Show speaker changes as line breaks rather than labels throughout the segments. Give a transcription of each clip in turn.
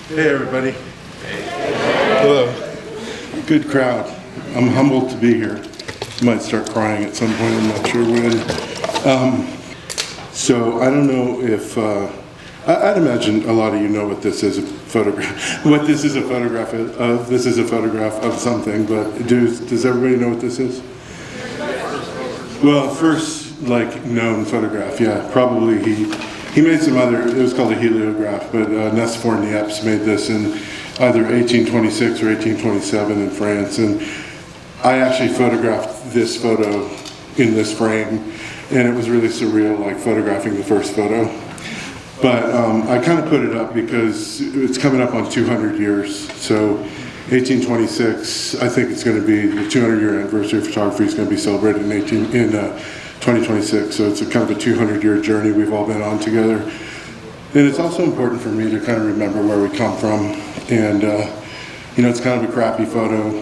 Hey everybody. Hello. Good crowd. I'm humbled to be here. Might start crying at some point, I'm not sure when. So I don't know if, I'd imagine a lot of you know what this is a photograph, what this is a photograph of. This is a photograph of something, but does everybody know what this is? Well, first known photograph, yeah, probably he made some other, it was called a heliograph, but Nicéphore Niepce made this in either 1826 or 1827 in France, and I actually photographed this photo in this frame, and it was really surreal, like photographing the first photo. But I kind of put it up because it's coming up on 200 years, so 1826, I think it's going to be the 200-year anniversary of photography is going to be celebrated in 2026, so it's a kind of a 200-year journey we've all been on together. And it's also important for me to kind of remember where we come from, and you know, it's kind of a crappy photo,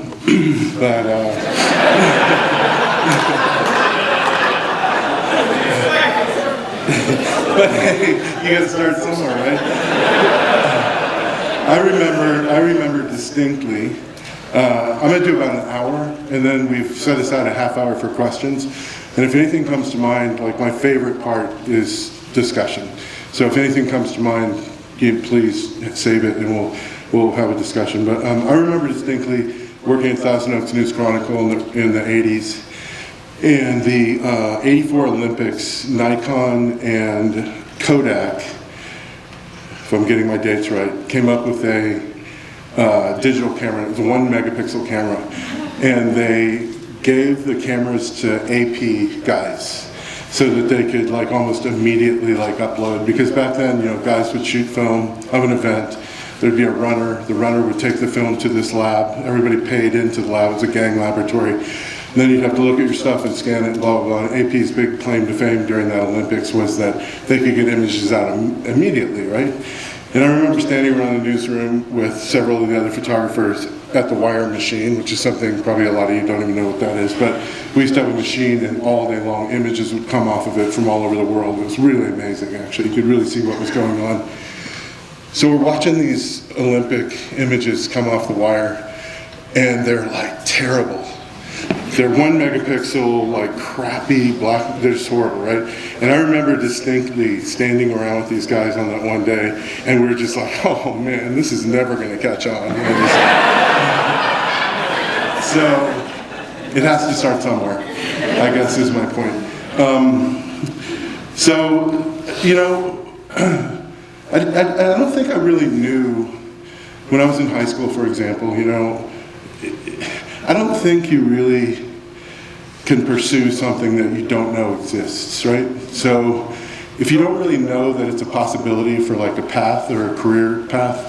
but but hey, you gotta start somewhere, right? I remember distinctly, I'm gonna do about an hour, and then we've set aside a half hour for questions. And if anything comes to mind, like my favorite part is discussion. So if anything comes to mind, please save it and we'll have a discussion. But I remember distinctly working at Thousand Oaks News Chronicle in the 80s. And the 84 Olympics, Nikon and Kodak, if I'm getting my dates right, came up with a digital camera. It was a 1 megapixel camera. And they gave the cameras to AP guys so that they could almost immediately upload, because back then, you know, guys would shoot film of an event. There'd be a runner. The runner would take the film to this lab. Everybody paid into the lab. It was a gang laboratory. And then you'd have to look at your stuff and scan it and blah, blah, blah. And AP's big claim to fame during that Olympics was that they could get images out immediately, right? And I remember standing around the newsroom with several of the other photographers at the wire machine, which is something probably a lot of you don't even know what that is, but we used to have a machine, and all day long images would come off of it from all over the world. It was really amazing, actually. You could really see what was going on. So we're watching these Olympic images come off the wire, and they're terrible. They're 1 megapixel, crappy black, they're just horrible, right? And I remember distinctly standing around with these guys on that one day, and we were just like, oh man, this is never gonna catch on. You know, so, it has to start somewhere, I guess is my point. So, you know, I don't think I really knew, when I was in high school, for example, you know, I don't think you really can pursue something that you don't know exists, right? So if you don't really know that it's a possibility for a path or a career path,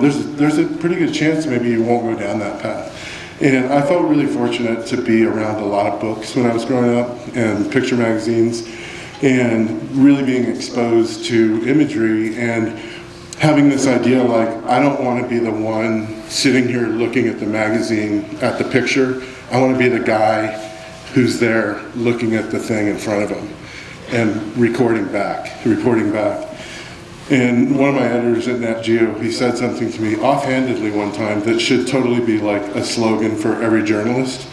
there's a pretty good chance maybe you won't go down that path. And I felt really fortunate to be around a lot of books when I was growing up, and picture magazines, and really being exposed to imagery and having this idea I don't want to be the one sitting here looking at the magazine, at the picture. I want to be the guy who's there looking at the thing in front of him and reporting back. And one of my editors at Nat Geo, he said something to me offhandedly one time that should totally be a slogan for every journalist.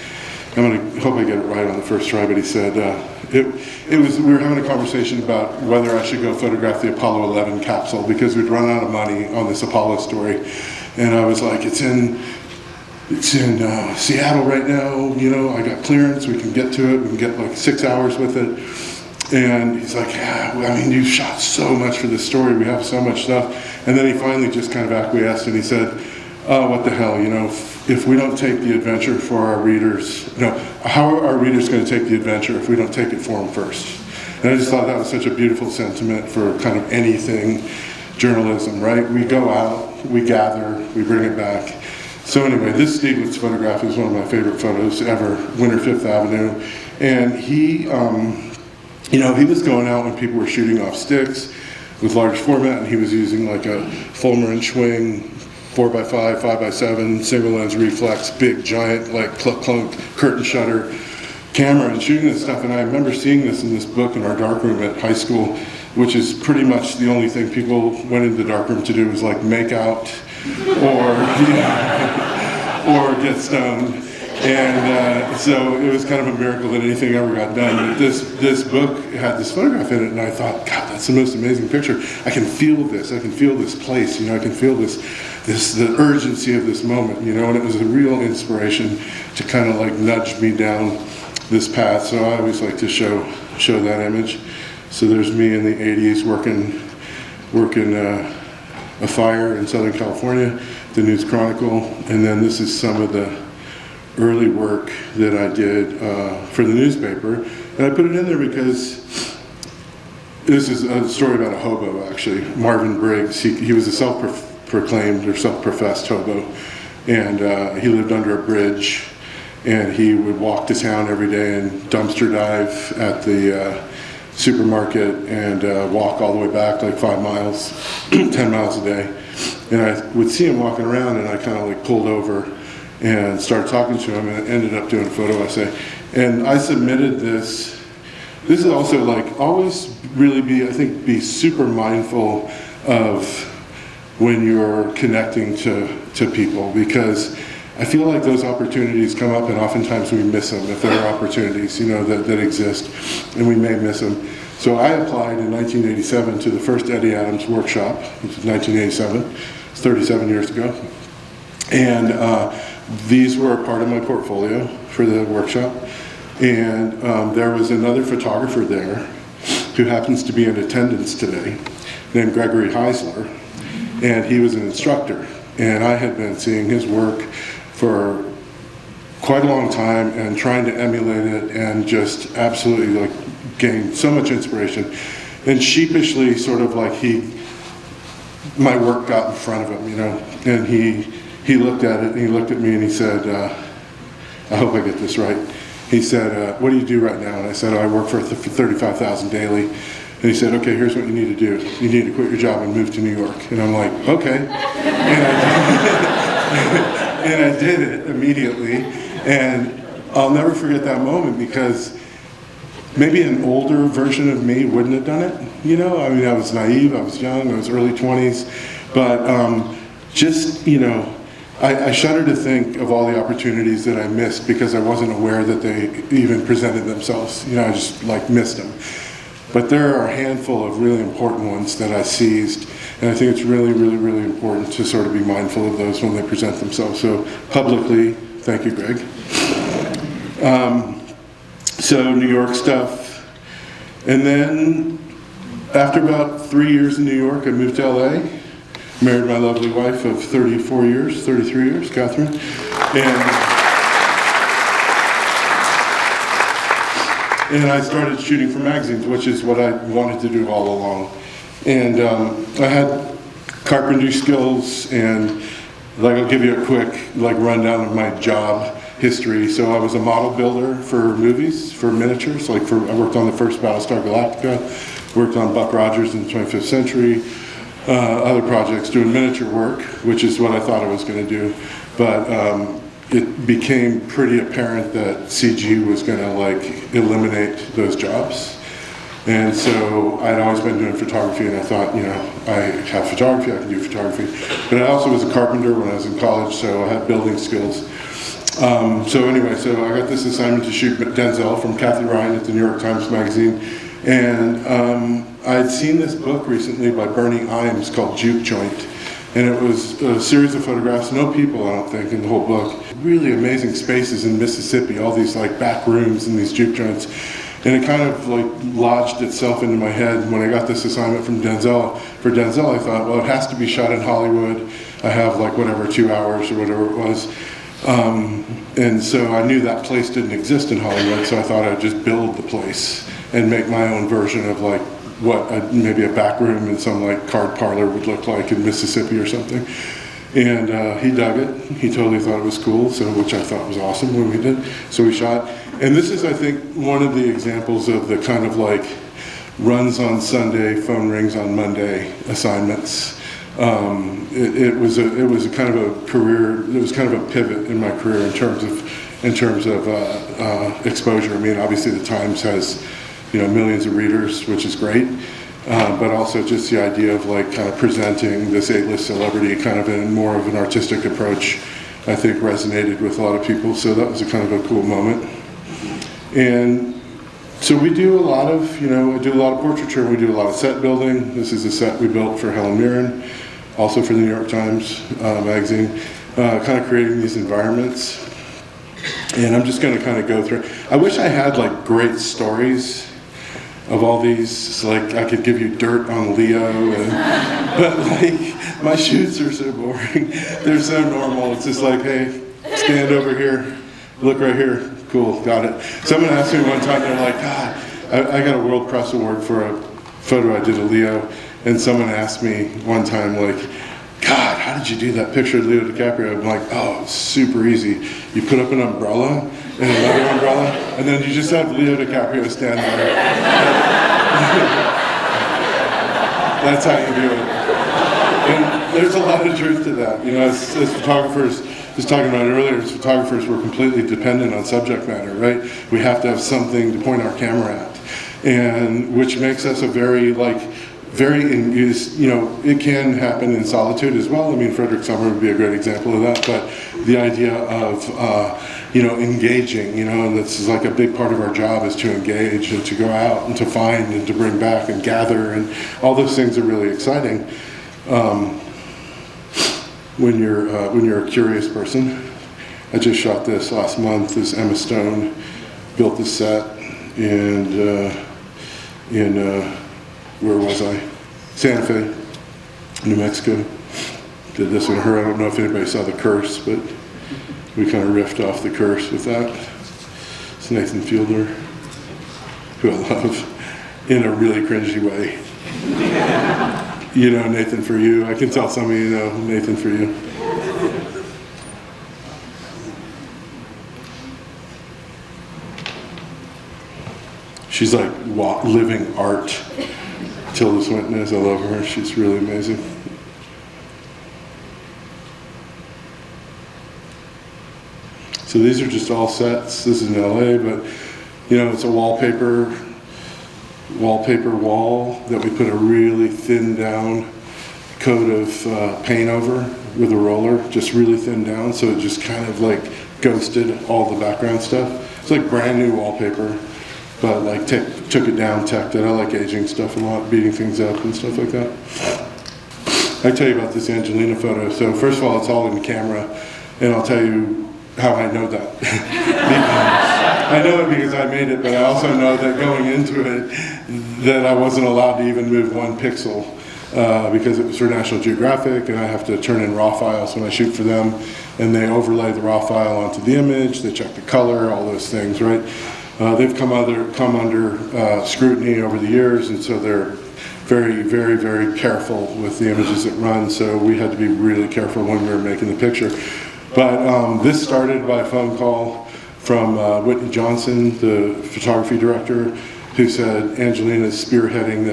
I'm hope I get it right on the first try, but he said, we were having a conversation about whether I should go photograph the Apollo 11 capsule, because we'd run out of money on this Apollo story. And I was like, it's in Seattle right now, you know, I got clearance, we can get to it, we can get 6 hours with it. And he's like, yeah, I mean, you shot so much for this story, we have so much stuff. And then he finally just kind of acquiesced, and he said, oh, what the hell, you know, if we don't take the adventure for our readers, how are our readers going to take the adventure if we don't take it for them first? And I just thought that was such a beautiful sentiment for kind of anything journalism, right? We go out, we gather, we bring it back. So anyway, this Stieglitz photograph is one of my favorite photos ever, Winter Fifth Avenue. And he, you know, he was going out when people were shooting off sticks with large format, and he was using a Fulmer and Schwing 4x5, 5x7, single lens reflex, big giant clunk curtain shutter camera and shooting this stuff. And I remember seeing this in this book in our darkroom at high school which is pretty much the only thing people went into the darkroom to do, was like make out or, or get stoned. And so it was kind of a miracle that anything ever got done. But this book had this photograph in it, and I thought, God, that's the most amazing picture. I can feel this. I can feel this place. You know, I can feel the urgency of this moment. You know, and it was a real inspiration to kind of like nudge me down this path. So I always like to show that image. So there's me in the '80s working a fire in Southern California, the News Chronicle, and then this is some of the early work that I did for the newspaper. And I put it in there because this is a story about a hobo, actually. Marvin Briggs, he was a self-proclaimed or self-professed hobo, and he lived under a bridge, and he would walk to town every day and dumpster dive at the supermarket and walk all the way back like 5 miles, 10 miles a day. And I would see him walking around, and I kind of like pulled over and started talking to him, and ended up doing a photo essay. And I submitted this. This is also like, always really be super mindful of when you're connecting to people, because I feel like those opportunities come up and oftentimes we miss them if there are opportunities, you know, that exist, and we may miss them. So I applied in 1987 to the first Eddie Adams workshop, which was 1987, it's 37 years ago. And these were a part of my portfolio for the workshop. And there was another photographer there who happens to be in attendance today, named Gregory Heisler, and he was an instructor. And I had been seeing his work for quite a long time and trying to emulate it, and just absolutely like gained so much inspiration. And sheepishly, sort of like my work got in front of him, you know, and he looked at it, and he looked at me, and he said, I hope I get this right. He said, what do you do right now? And I said, I work for $35,000 daily. And he said, okay, here's what you need to do. You need to quit your job and move to New York. And I'm like, okay. And I did it immediately. And I'll never forget that moment, because maybe an older version of me wouldn't have done it. You know, I mean, I was naive, I was young, I was early 20s. But just, you know, I shudder to think of all the opportunities that I missed because I wasn't aware that they even presented themselves. You know, I just like missed them. But there are a handful of really important ones that I seized, and I think it's really, really, really important to sort of be mindful of those when they present themselves. So publicly, thank you, Greg. So New York stuff, and then after about 3 years in New York, I moved to LA. Married my lovely wife of 33 years, Catherine. And I started shooting for magazines, which is what I wanted to do all along. And I had carpentry skills, and like I'll give you a quick like rundown of my job history. So I was a model builder for movies, for miniatures. I worked on the first Battlestar Galactica, worked on Buck Rogers in the 25th century. Other projects doing miniature work, which is what I thought I was going to do, but it became pretty apparent that CG was going to like eliminate those jobs. And so I'd always been doing photography, and I thought, you know, I have photography, I can do photography. But I also was a carpenter when I was in college, so I had building skills. So anyway, so I got this assignment to shoot Denzel from Kathy Ryan at the New York Times Magazine. And I'd seen this book recently by Bernie Imes called Juke Joint. And it was a series of photographs, no people, I don't think, in the whole book. Really amazing spaces in Mississippi, all these like back rooms and these juke joints. And it kind of like lodged itself into my head. When I got this assignment from Denzel, I thought, well, it has to be shot in Hollywood. I have like whatever, 2 hours or whatever it was. And so I knew that place didn't exist in Hollywood, so I thought I'd just build the place and make my own version of like what maybe a back room in some like card parlor would look like in Mississippi or something. And he dug it. He totally thought it was cool, so which I thought was awesome when we did. So we shot. And this is, I think, one of the examples of the kind of like runs on Sunday, phone rings on Monday assignments. It was a kind of a career. It was kind of a pivot in my career in terms of exposure. I mean, obviously the Times has, you know, millions of readers, which is great. but also just the idea of like kind of presenting this A-list celebrity kind of in more of an artistic approach, I think resonated with a lot of people, so that was a kind of a cool moment. And so we do a lot of, I do a lot of portraiture, we do a lot of set building. This is a set we built for Helen Mirren, also for the New York Times magazine, kind of creating these environments. And I'm just going to kind of go through. I wish I had like great stories of all these, like I could give you dirt on Leo, but like my shoots are so boring. They're so normal. It's just like, hey, stand over here, look right here, cool, got it. Someone asked me one time, they're like, God, I got a World Press Award for a photo I did of Leo, and someone asked me one time, like, God, how did you do that picture of Leo DiCaprio? I'm like, oh, it's super easy. You put up an umbrella and another umbrella, and then you just have Leo DiCaprio stand there. That's how you do it. And there's a lot of truth to that. As photographers, just talking about it earlier, as photographers, we're completely dependent on subject matter, right? We have to have something to point our camera at, and which makes us a very, it can happen in solitude as well. I mean, Frederick Sommer would be a great example of that, but the idea of, engaging, and this is like a big part of our job is to engage and to go out and to find and to bring back and gather, and all those things are really exciting when you're a curious person. I just shot this last month. This Emma Stone built this set, and where was I? Santa Fe, New Mexico. Did this one her. I don't know if anybody saw The Curse, but we kind of riffed off The Curse with that. It's Nathan Fielder, who I love, in a really cringy way. Nathan For You. I can tell some of you know Nathan For You. She's like living art. Tilda Swinton is, I love her. She's really amazing. So these are just all sets. This is in LA, but it's a wallpaper wall that we put a really thin down coat of paint over with a roller, just really thin down, so it just kind of like ghosted all the background stuff. It's like brand new wallpaper, but like took it down, teched it. I like aging stuff a lot, beating things up and stuff like that. I tell you about this Angelina photo. So first of all, it's all in the camera, and I'll tell you how I know that. I know it because I made it, but I also know that going into it, that I wasn't allowed to even move one pixel because it was for National Geographic, and I have to turn in raw files when I shoot for them, and they overlay the raw file onto the image, they check the color, all those things, right? They've come under scrutiny over the years, and so they're very, very, very careful with the images that run, so we had to be really careful when we were making the picture. But this started by a phone call from Whitney Johnson, the photography director, who said Angelina's spearheading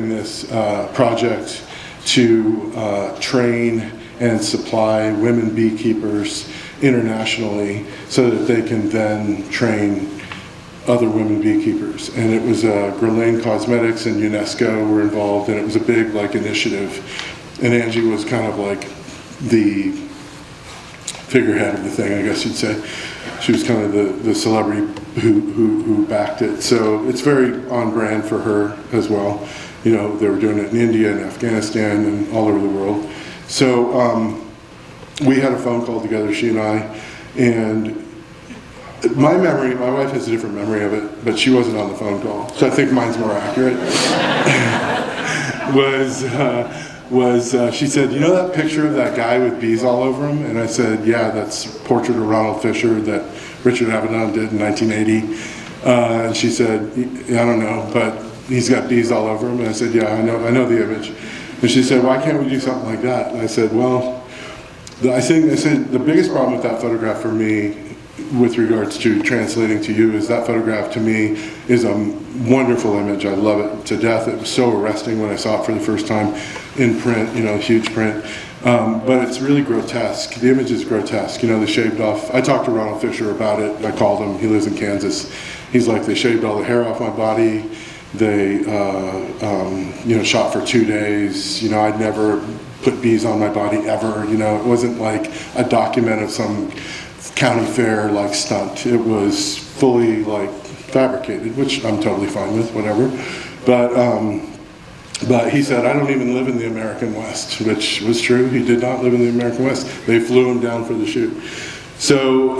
this project to train and supply women beekeepers internationally so that they can then train other women beekeepers. And it was Guerlain Cosmetics and UNESCO were involved, and it was a big initiative. And Angie was kind of like the figurehead of the thing, I guess you'd say. She was kind of the celebrity who backed it. So it's very on brand for her as well. They were doing it in India and Afghanistan and all over the world. So we had a phone call together, she and I, and my wife has a different memory of it, but she wasn't on the phone call, so I think mine's more accurate. She said, that picture of that guy with bees all over him? And I said, yeah, that's a portrait of Ronald Fisher that Richard Avedon did in 1980. And she said, I don't know, but he's got bees all over him. And I said, yeah, I know the image. And she said, why can't we do something like that? And I said, well, I said the biggest problem with that photograph for me, with regards to translating to you, is that photograph to me is a wonderful image. I love it to death. It was so arresting when I saw it for the first time in print, huge print. But it's really grotesque. The image is grotesque. They shaved off. I talked to Ronald Fisher about it. I called him. He lives in Kansas. He's like, they shaved all the hair off my body. They shot for 2 days. I'd never put bees on my body ever. It wasn't like a document of some county fair like stunt. It was fully like fabricated, which I'm totally fine with, whatever. But he said, I don't even live in the American West, which was true. He did not live in the American West. They flew him down for the shoot. So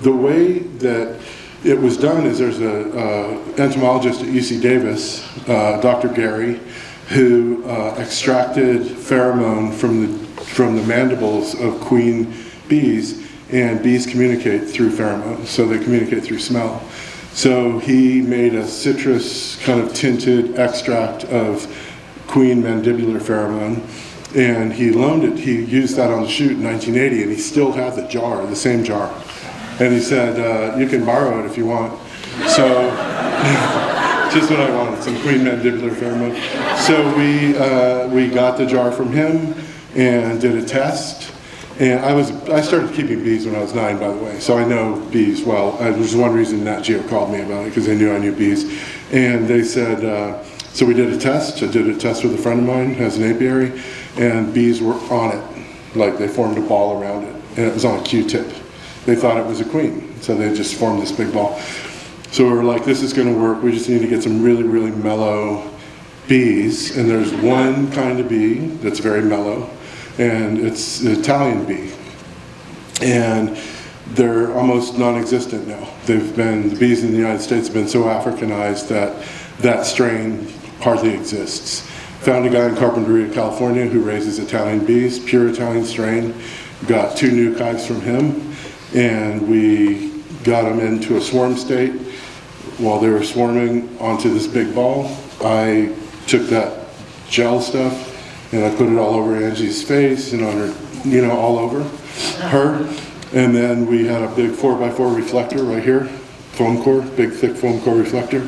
the way that it was done is there's a entomologist at UC Davis, Dr. Gary, who extracted pheromone from the mandibles of queen bees, and bees communicate through pheromones, so they communicate through smell. So he made a citrus kind of tinted extract of queen mandibular pheromone, and he loaned it. He used that on the shoot in 1980, and he still had the jar, the same jar. And he said, you can borrow it if you want. So, just what I wanted, some queen mandibular pheromone. So we got the jar from him and did a test. And I started keeping bees when I was 9, by the way, so I know bees well. There's one reason Nat Geo called me about it, because they knew I knew bees. And they said, so we did a test. I did a test with a friend of mine who has an apiary, and bees were on it. Like, they formed a ball around it, and it was on a Q-tip. They thought it was a queen, so they just formed this big ball. So we were like, this is going to work. We just need to get some really, really mellow bees. And there's one kind of bee that's very mellow, and it's the Italian bee. And they're almost non-existent now. The bees in the United States have been so Africanized that that strain hardly exists. Found a guy in Carpinteria, California who raises Italian bees, pure Italian strain. Got 2 new hives from him, and we got them into a swarm state. While they were swarming onto this big ball, I took that gel stuff and I put it all over Angie's face and on her, all over her. And then we had a big 4x4 reflector right here, foam core, big thick foam core reflector.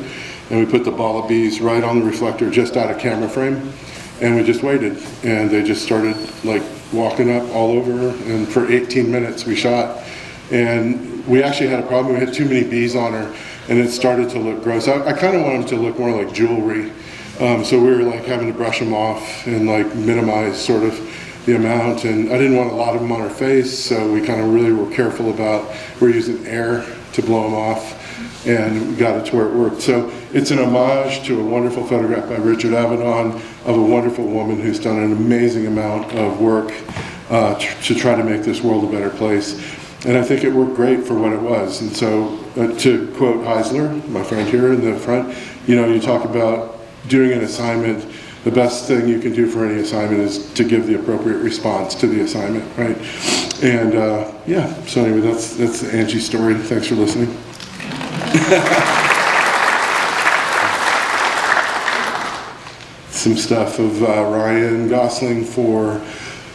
And we put the ball of bees right on the reflector just out of camera frame. And we just waited. And they just started like walking up all over. And for 18 minutes we shot. And we actually had a problem. We had too many bees on her and it started to look gross. I kind of wanted them to look more like jewelry. So we were like having to brush them off and like minimize sort of the amount, and I didn't want a lot of them on our face, so we kind of really were careful about, we're using air to blow them off, and we got it to where it worked. So it's an homage to a wonderful photograph by Richard Avedon of a wonderful woman who's done an amazing amount of work to try to make this world a better place. And I think it worked great for what it was. And so to quote Heisler, my friend here in the front, you talk about doing an assignment, the best thing you can do for any assignment is to give the appropriate response to the assignment, right? And yeah, so anyway, that's the Angie story. Thanks for listening. Some stuff of Ryan Gosling for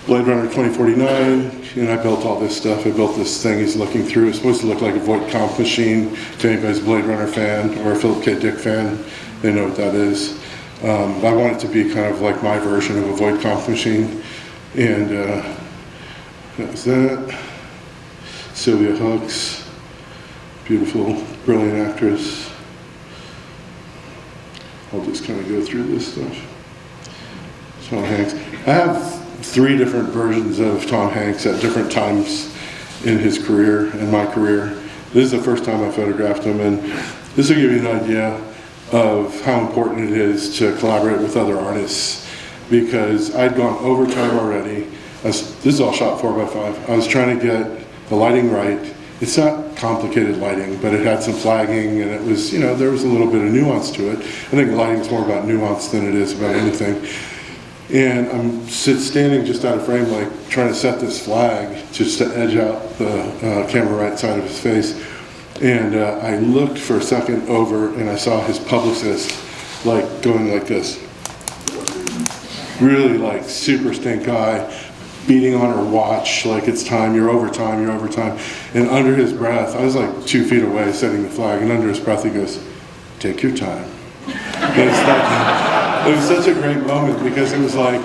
Blade Runner 2049, and I built all this stuff. I built this thing he's looking through. It's supposed to look like a Voight-Kampff machine. If anybody's a Blade Runner fan or a Philip K. Dick fan, they know what that is. I want it to be kind of like my version of a Voight-Kampff machine. And that was that. Sylvia Hooks, beautiful, brilliant actress. I'll just kind of go through this stuff. Tom Hanks. I have 3 different versions of Tom Hanks at different times in his career and my career. This is the first time I photographed him, and this will give you an idea of how important it is to collaborate with other artists, because I'd gone overtime already. This is all shot 4x5. I was trying to get the lighting right. It's not complicated lighting, but it had some flagging, and it was, there was a little bit of nuance to it. I think lighting's more about nuance than it is about anything. And I'm standing just out of frame, like trying to set this flag just to edge out the camera right side of his face. And I looked for a second over, and I saw his publicist like going like this. Really like super stink eye, beating on her watch like it's time, you're over time, you're over time. And under his breath, I was like 2 feet away setting the flag, and under his breath he goes, take your time. And it's like, it was such a great moment, because it was like,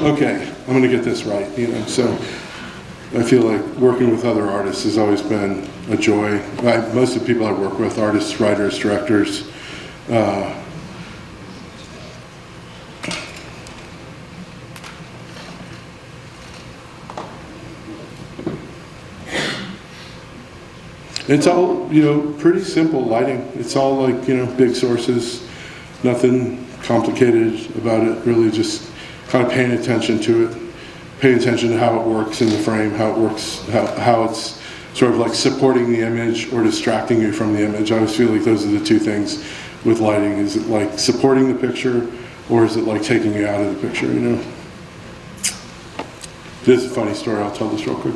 okay, I'm going to get this right, So I feel like working with other artists has always been a joy. Most of the people I work with, artists, writers, directors, It's all, pretty simple lighting. It's all like, big sources, nothing complicated about it, really just kind of paying attention to it, paying attention to how it works in the frame, how it works, how it's sort of like supporting the image or distracting you from the image. I always feel like those are the two things with lighting. Is it like supporting the picture, or is it like taking you out of the picture, This is a funny story, I'll tell this real quick.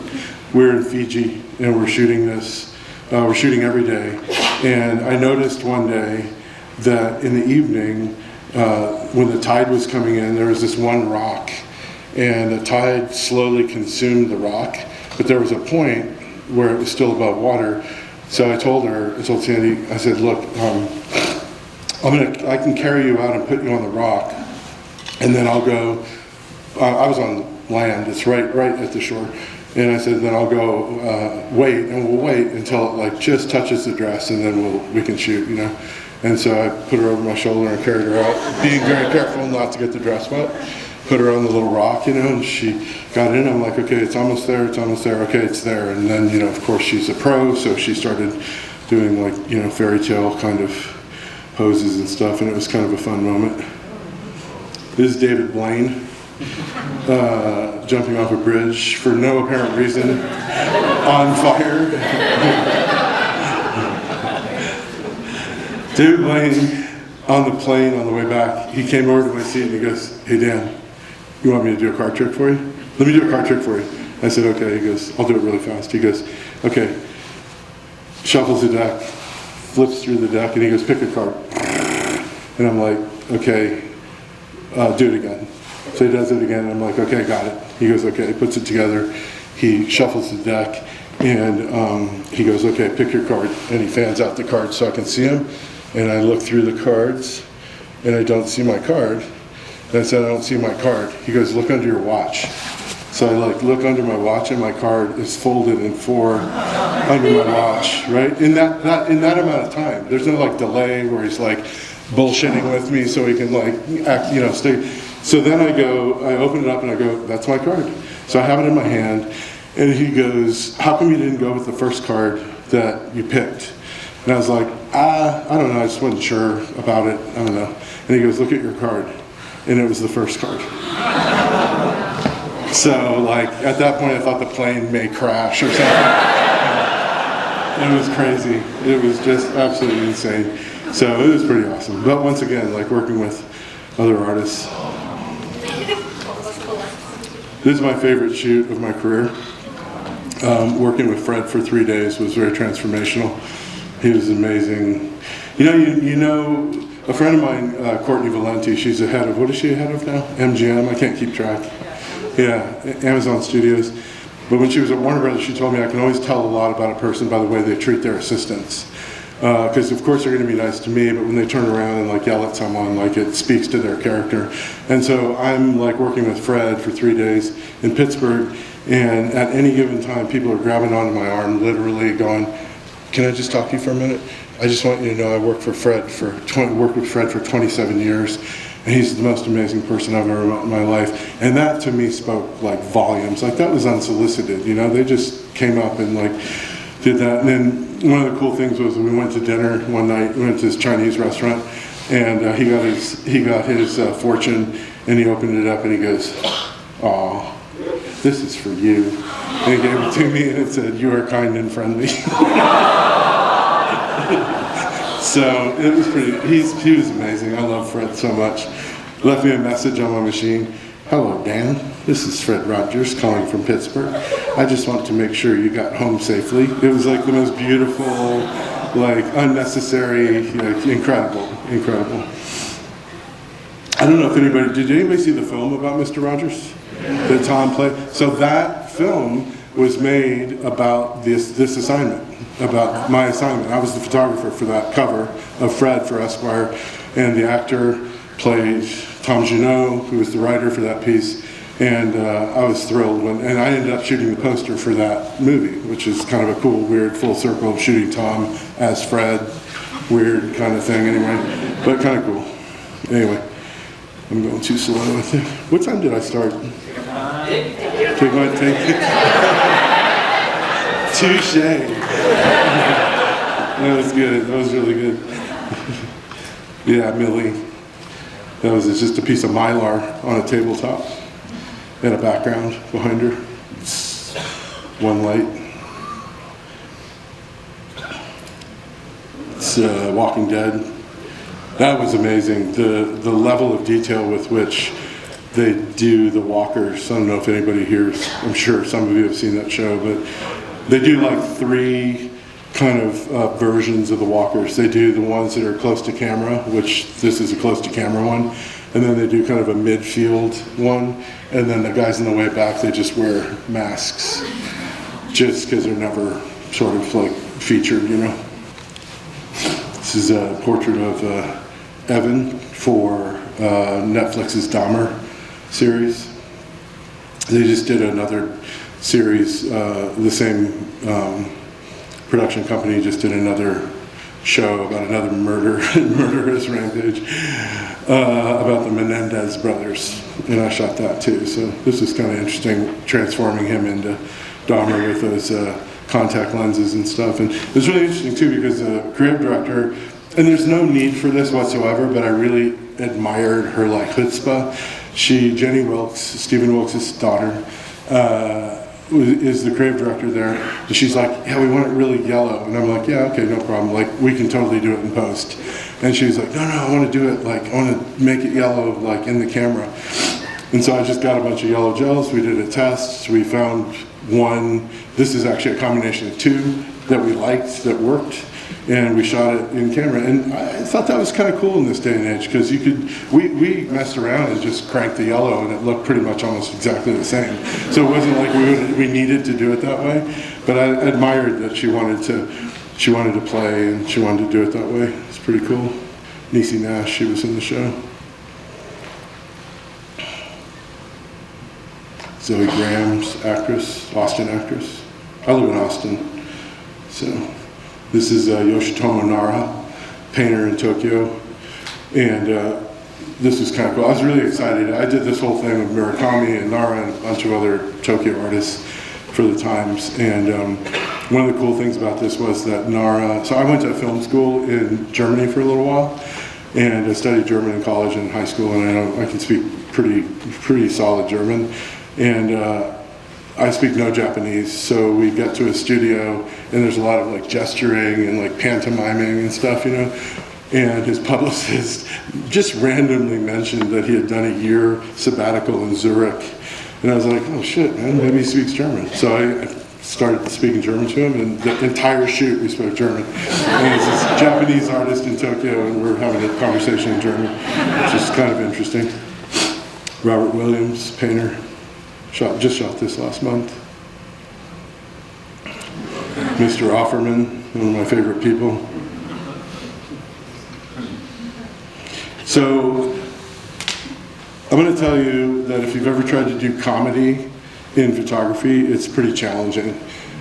We're in Fiji and we're shooting this, we're shooting every day, and I noticed one day that in the evening, when the tide was coming in, there was this one rock, and the tide slowly consumed the rock, but there was a point where it was still above water. So I told Sandy, I said, look, I can carry you out and put you on the rock, and then I'll go, I was on land, it's right at the shore, and I said, then I'll go wait, and we'll wait until it like just touches the dress, and then we can shoot, And so I put her over my shoulder and carried her out, being very careful not to get the dress wet. Put her on the little rock, and she got in. I'm like, okay, it's almost there, okay, it's there. And then, of course, she's a pro, so she started doing like, fairy tale kind of poses and stuff, and it was kind of a fun moment. This is David Blaine, jumping off a bridge for no apparent reason, on fire. David Blaine, on the plane on the way back, he came over to my seat and he goes, hey Dan, you want me to do a card trick for you? Let me do a card trick for you. I said, okay. He goes, I'll do it really fast. He goes, okay. Shuffles the deck, flips through the deck, and he goes, pick a card. And I'm like, okay, do it again. So he does it again, and I'm like, okay, got it. He goes, okay, he puts it together. He shuffles the deck, and he goes, okay, pick your card. And he fans out the cards so I can see them. And I look through the cards, and I don't see my card. And I said, I don't see my card. He goes, look under your watch. So I look under my watch, and my card is folded in four under my watch, right? In that amount of time. There's no delay where he's bullshitting with me so he can act, stay. So then I open it up and I go, that's my card. So I have it in my hand, and he goes, how come you didn't go with the first card that you picked? And I was like, I don't know, I just wasn't sure about it, I don't know. And he goes, look at your card. And it was the first card. So at that point I thought the plane may crash or something. It was crazy. It was just absolutely insane. So it was pretty awesome. But once again, working with other artists. This is my favorite shoot of my career. Working with Fred for 3 days was very transformational. He was amazing. A friend of mine, Courtney Valenti, she's the head of, what is she head of now? MGM, I can't keep track. Yeah, Amazon Studios. But when she was at Warner Brothers, she told me I can always tell a lot about a person by the way they treat their assistants. Because of course they're going to be nice to me, but when they turn around and yell at someone, it speaks to their character. And so I'm working with Fred for 3 days in Pittsburgh, and at any given time people are grabbing onto my arm, literally going, can I just talk to you for a minute? I just want you to know I worked with Fred for 27 years, and he's the most amazing person I've ever met in my life. And that to me spoke volumes. That was unsolicited, they just came up and did that. And then one of the cool things was we went to dinner one night. We went to this Chinese restaurant, and he got his fortune, and he opened it up and he goes, "Aw, this is for you." And he gave it to me, and it said, "You are kind and friendly." So it was pretty. He was amazing. I love Fred so much. Left me a message on my machine. Hello, Dan. This is Fred Rogers calling from Pittsburgh. I just want to make sure you got home safely. It was the most beautiful, unnecessary, incredible. I don't know if did anybody see the film about Mr. Rogers that Tom played? So that film was made about this assignment, about my assignment. I was the photographer for that cover of Fred for Esquire, and the actor played Tom Junot, who was the writer for that piece, and I was thrilled and I ended up shooting the poster for that movie, which is kind of a cool, weird full circle of shooting Tom as Fred, weird kind of thing anyway, but kind of cool. Anyway, I'm going too slow, I think. What time did I start? Take my take. Touche. That was good. That was really good. Yeah, Millie. That was just a piece of Mylar on a tabletop and a background behind her. One light. It's Walking Dead. That was amazing. The level of detail with which they do the walkers. I don't know if anybody here, I'm sure some of you have seen that show, but they do like 3 kind of versions of the walkers. They do the ones that are close to camera, which this is a close to camera one, and then they do kind of a midfield one, and then the guys in the way back, they just wear masks, just because they're never sort of like featured, you know. This is a portrait of Evan for Netflix's Dahmer series. They just did another series, the same production company just did another show about another murderous rampage about the Menendez brothers, and I shot that too. So this is kind of interesting, transforming him into Dahmer with those contact lenses and stuff. And it was really interesting too because the creative director, and there's no need for this whatsoever, but I really admired her like chutzpah. Jenny Wilkes, Stephen Wilkes' daughter, is the creative director there, and she's like, yeah, we want it really yellow, and I'm like, yeah, okay, no problem, like we can totally do it in post. And she's like, no, I want to do it like, I want to make it yellow like in the camera. And so I just got a bunch of yellow gels, we did a test, we found one, this is actually a combination of 2 that we liked, that worked, and we shot it in camera. And I thought that was kind of cool in this day and age, because we messed around and just cranked the yellow and it looked pretty much almost exactly the same. So it wasn't like we needed to do it that way, but I admired that she wanted to play and she wanted to do it that way. It's pretty cool. Niecy Nash, she was in the show. Zoe Graham's actress, Austin actress. I live in Austin, so. This is Yoshitomo Nara, painter in Tokyo, and this is kind of cool. I was really excited. I did this whole thing with Murakami and Nara and a bunch of other Tokyo artists for the Times, and one of the cool things about this was that Nara, so I went to film school in Germany for a little while, and I studied German in college and high school, and I can speak pretty solid German, and I speak no Japanese, so we got to a studio and there's a lot of like gesturing and like pantomiming and stuff, you know. And his publicist just randomly mentioned that he had done a year sabbatical in Zurich. And I was like, oh shit, man, maybe he speaks German. So I started speaking German to him, and the entire shoot we spoke German. And it's this Japanese artist in Tokyo, and we're having a conversation in German, which is kind of interesting. Robert Williams, painter. Just shot this last month. Mr. Offerman, one of my favorite people. So, I'm going to tell you that if you've ever tried to do comedy in photography, it's pretty challenging.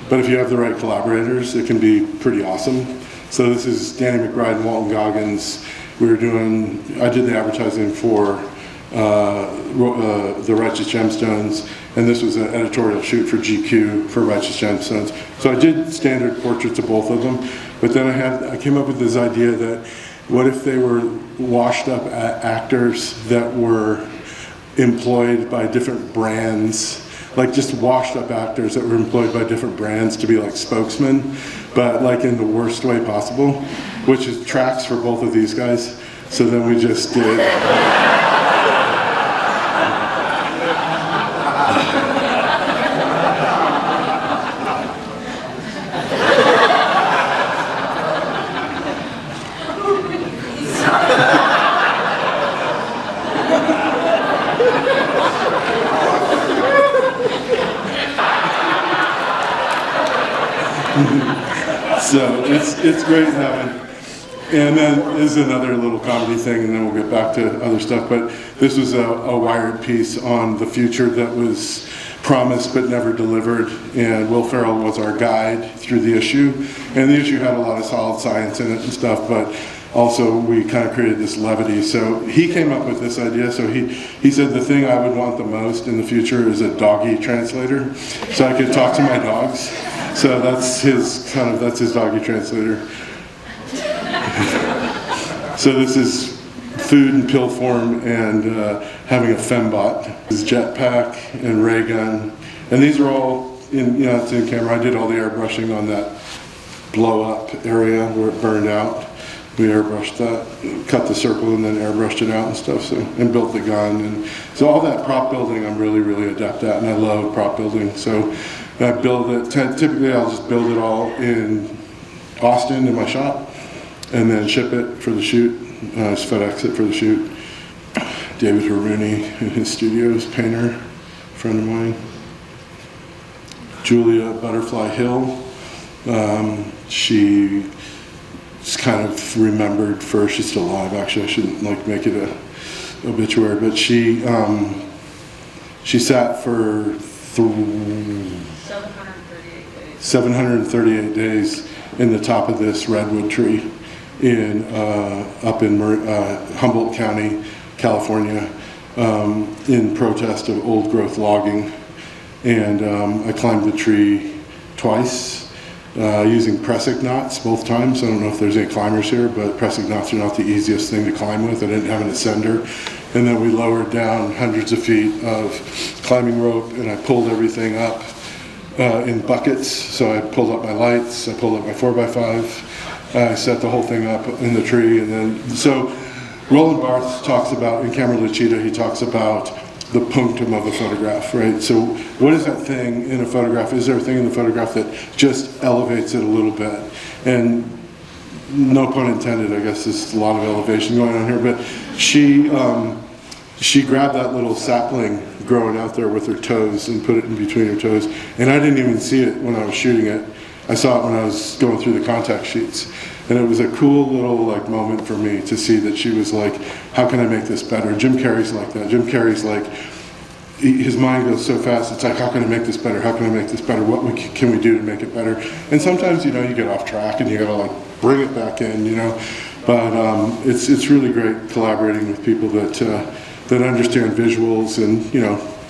But if you have the right collaborators, it can be pretty awesome. So this is Danny McBride and Walton Goggins. I did the advertising for the Righteous Gemstones, and this was an editorial shoot for GQ for Righteous Gemstones. So I did standard portraits of both of them, but then I came up with this idea that what if they were washed up actors that were employed by different brands, like just washed up actors that were employed by different brands to be like spokesmen, but like in the worst way possible, which is tracks for both of these guys. So then we just did. So it's great having, and then there's another little comedy thing, and then we'll get back to other stuff. But this was a Wired piece on the future that was promised but never delivered, and Will Ferrell was our guide through the issue. And the issue had a lot of solid science in it and stuff, but also we kind of created this levity. So he came up with this idea. So he said the thing I would want the most in the future is a doggy translator, so I could talk to my dogs. So that's his doggy translator. So this is food in pill form and having a fembot. This is jetpack and ray gun. And these are all in, it's in camera. I did all the airbrushing on that blow up area where it burned out. We airbrushed that, cut the circle and then airbrushed it out and stuff, so, and built the gun. And so all that prop building I'm really, really adept at, and I love prop building. So I build it, typically I'll just build it all in Austin in my shop and then ship it for the shoot, just FedEx it for the shoot. David Haruni in his studios, painter, friend of mine. Julia Butterfly Hill, she just kind of remembered first. She's still alive, actually. I shouldn't make it a obituary, but she sat for 738 days in the top of this redwood tree in up in Humboldt County, California, in protest of old growth logging. And I climbed the tree twice. Using pressing knots both times. I don't know if there's any climbers here, but pressing knots are not the easiest thing to climb with. I didn't have an ascender. And then we lowered down hundreds of feet of climbing rope, and I pulled everything up in buckets. So I pulled up my lights, I pulled up my 4x5, I set the whole thing up in the tree. And then, so Roland Barthes talks about, in Camera Lucida, he talks about the punctum of a photograph, right? So what is that thing in a photograph? Is there a thing in the photograph that just elevates it a little bit? And no pun intended, I guess there's a lot of elevation going on here, but she grabbed that little sapling growing out there with her toes and put it in between her toes. And I didn't even see it when I was shooting it. I saw it when I was going through the contact sheets. And it was a cool little moment for me to see that she was like, how can I make this better? Jim Carrey's like that. Jim Carrey's like, his mind goes so fast, it's like, how can I make this better? How can I make this better? What can we do to make it better? And sometimes, you get off track and you gotta bring it back in, But it's really great collaborating with people that understand visuals and,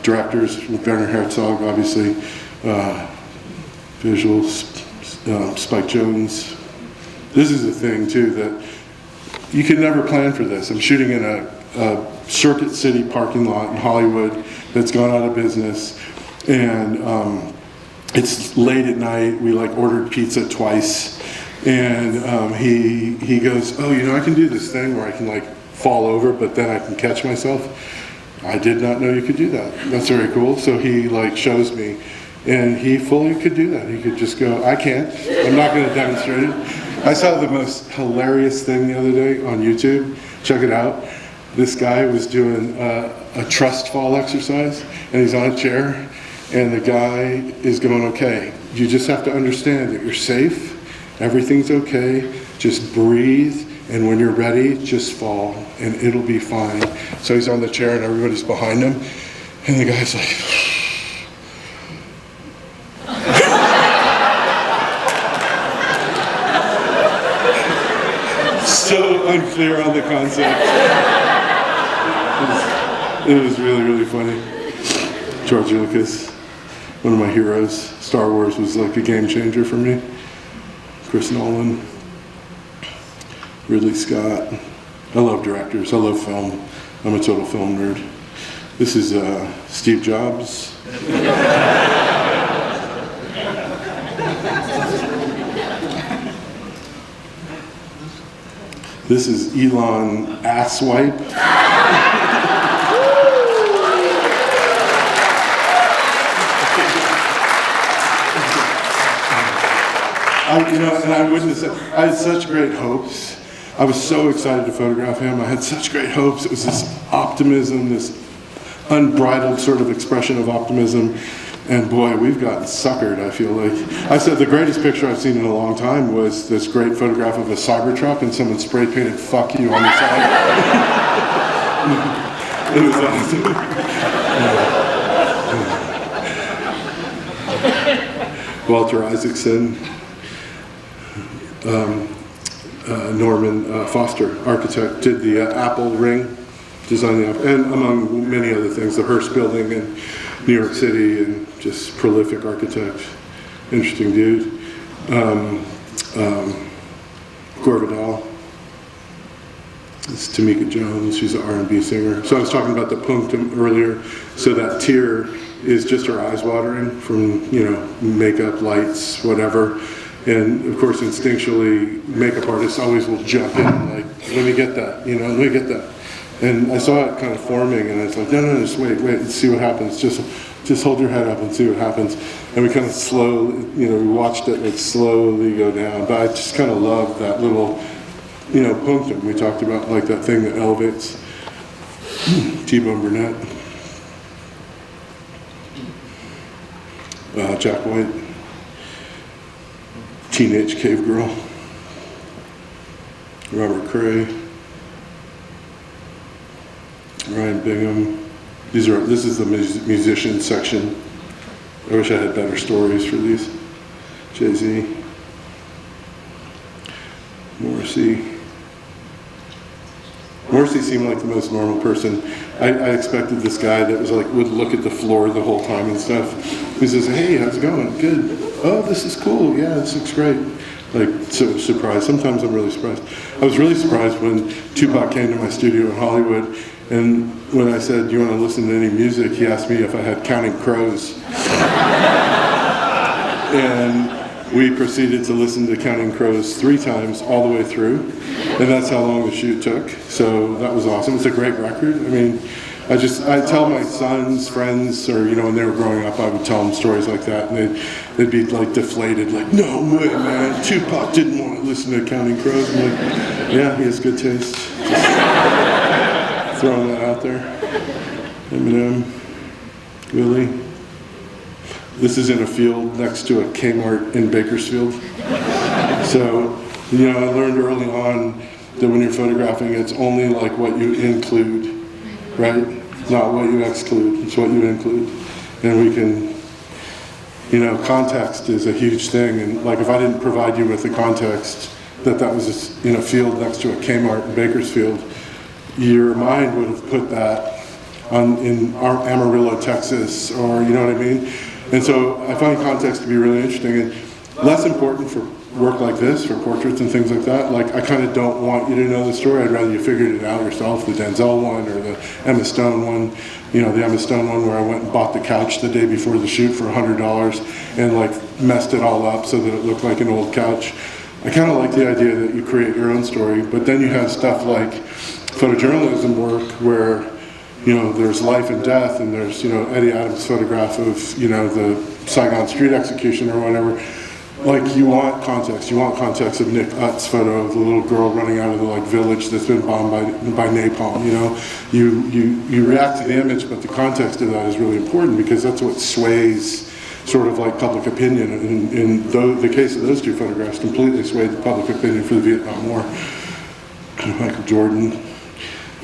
directors, Werner Herzog, obviously, visuals, Spike Jonze. This is a thing too that you can never plan for this. I'm shooting in a Circuit City parking lot in Hollywood that's gone out of business, and it's late at night. We ordered pizza twice, and he goes, oh, I can do this thing where I can fall over, but then I can catch myself. I did not know you could do that. That's very cool. So he shows me, and he fully could do that. He could just go, I can't. I'm not going to demonstrate it. I saw the most hilarious thing the other day on YouTube. Check it out. This guy was doing a trust fall exercise, and he's on a chair, and the guy is going, okay, you just have to understand that you're safe, everything's okay, just breathe, and when you're ready, just fall, and it'll be fine. So he's on the chair, and everybody's behind him, and the guy's like, so unclear on the concept. It was really, really funny. George Lucas, one of my heroes. Star Wars was a game changer for me. Chris Nolan, Ridley Scott. I love directors. I love film. I'm a total film nerd. This is Steve Jobs. This is Elon Asswipe. And I witnessed it. I had such great hopes. I was so excited to photograph him. I had such great hopes. It was this optimism, this unbridled sort of expression of optimism. And boy, we've gotten suckered, I feel like. I said the greatest picture I've seen in a long time was this great photograph of a Cybertruck and someone spray painted "fuck you" on the side. It was awesome. Walter Isaacson, Norman Foster, architect, did the Apple ring, designed the Apple, and among many other things, the Hearst building in New York City, and just prolific architect, interesting dude. Gore Vidal, It's Tamika Jones. She's an R&B singer. So I was talking about the punctum earlier. So that tear is just her eyes watering from, you know, makeup, lights, whatever. And of course, instinctually, makeup artists always will jump in, like, let me get that, you know, let me get that. And I saw it kind of forming, and I was like, no, just wait, let's see what happens. Just hold your head up and see what happens. And we kind of we watched it like slowly go down. But I just kind of love that little, you know, punctum we talked about, like that thing that elevates. T-Bone Burnett. Jack White. Teenage Cave Girl. Robert Cray. Ryan Bingham. This is the musician section. I wish I had better stories for these. Jay-Z. Morrissey. Morrissey seemed like the most normal person. I expected this guy that was like, would look at the floor the whole time and stuff. He says, hey, how's it going? Good. Oh, this is cool. Yeah, this looks great. Like, so surprised. Sometimes I'm really surprised. I was really surprised when Tupac came to my studio in Hollywood, and when I said, do you want to listen to any music, he asked me if I had Counting Crows. And we proceeded to listen to Counting Crows 3 times all the way through, and that's how long the shoot took. So that was awesome. It's a great record. I mean, I tell my sons, friends, or, you know, when they were growing up, I would tell them stories like that, and they'd be like deflated, like, no way, man, Tupac didn't want to listen to Counting Crows. I'm like, yeah, he has good taste. Just throwing that out there. Eminem, Willie. This is in a field next to a Kmart in Bakersfield. So, you know, I learned early on that when you're photographing, it's only like what you include, right? Not what you exclude, it's what you include. And we can, you know, context is a huge thing. And like if I didn't provide you with the context that was in a field next to a Kmart in Bakersfield, your mind would have put that in Amarillo, Texas, or you know what I mean? And so I find context to be really interesting and less important for work like this, for portraits and things like that. Like, I kind of don't want you to know the story. I'd rather you figured it out yourself, the Denzel one or the Emma Stone one. You know, the Emma Stone one where I went and bought the couch the day before the shoot for $100 and like messed it all up so that it looked like an old couch. I kind of like the idea that you create your own story, but then you have stuff like photojournalism work where, you know, there's life and death, and there's, you know, Eddie Adams' photograph of, you know, the Saigon street execution or whatever. Like, you want context. You want context of Nick Utt's photo of the little girl running out of the like village that's been bombed by napalm. You know, you react to the image, but the context of that is really important because that's what sways sort of like public opinion. And in the case of those 2 photographs, completely swayed the public opinion for the Vietnam War. Michael Jordan.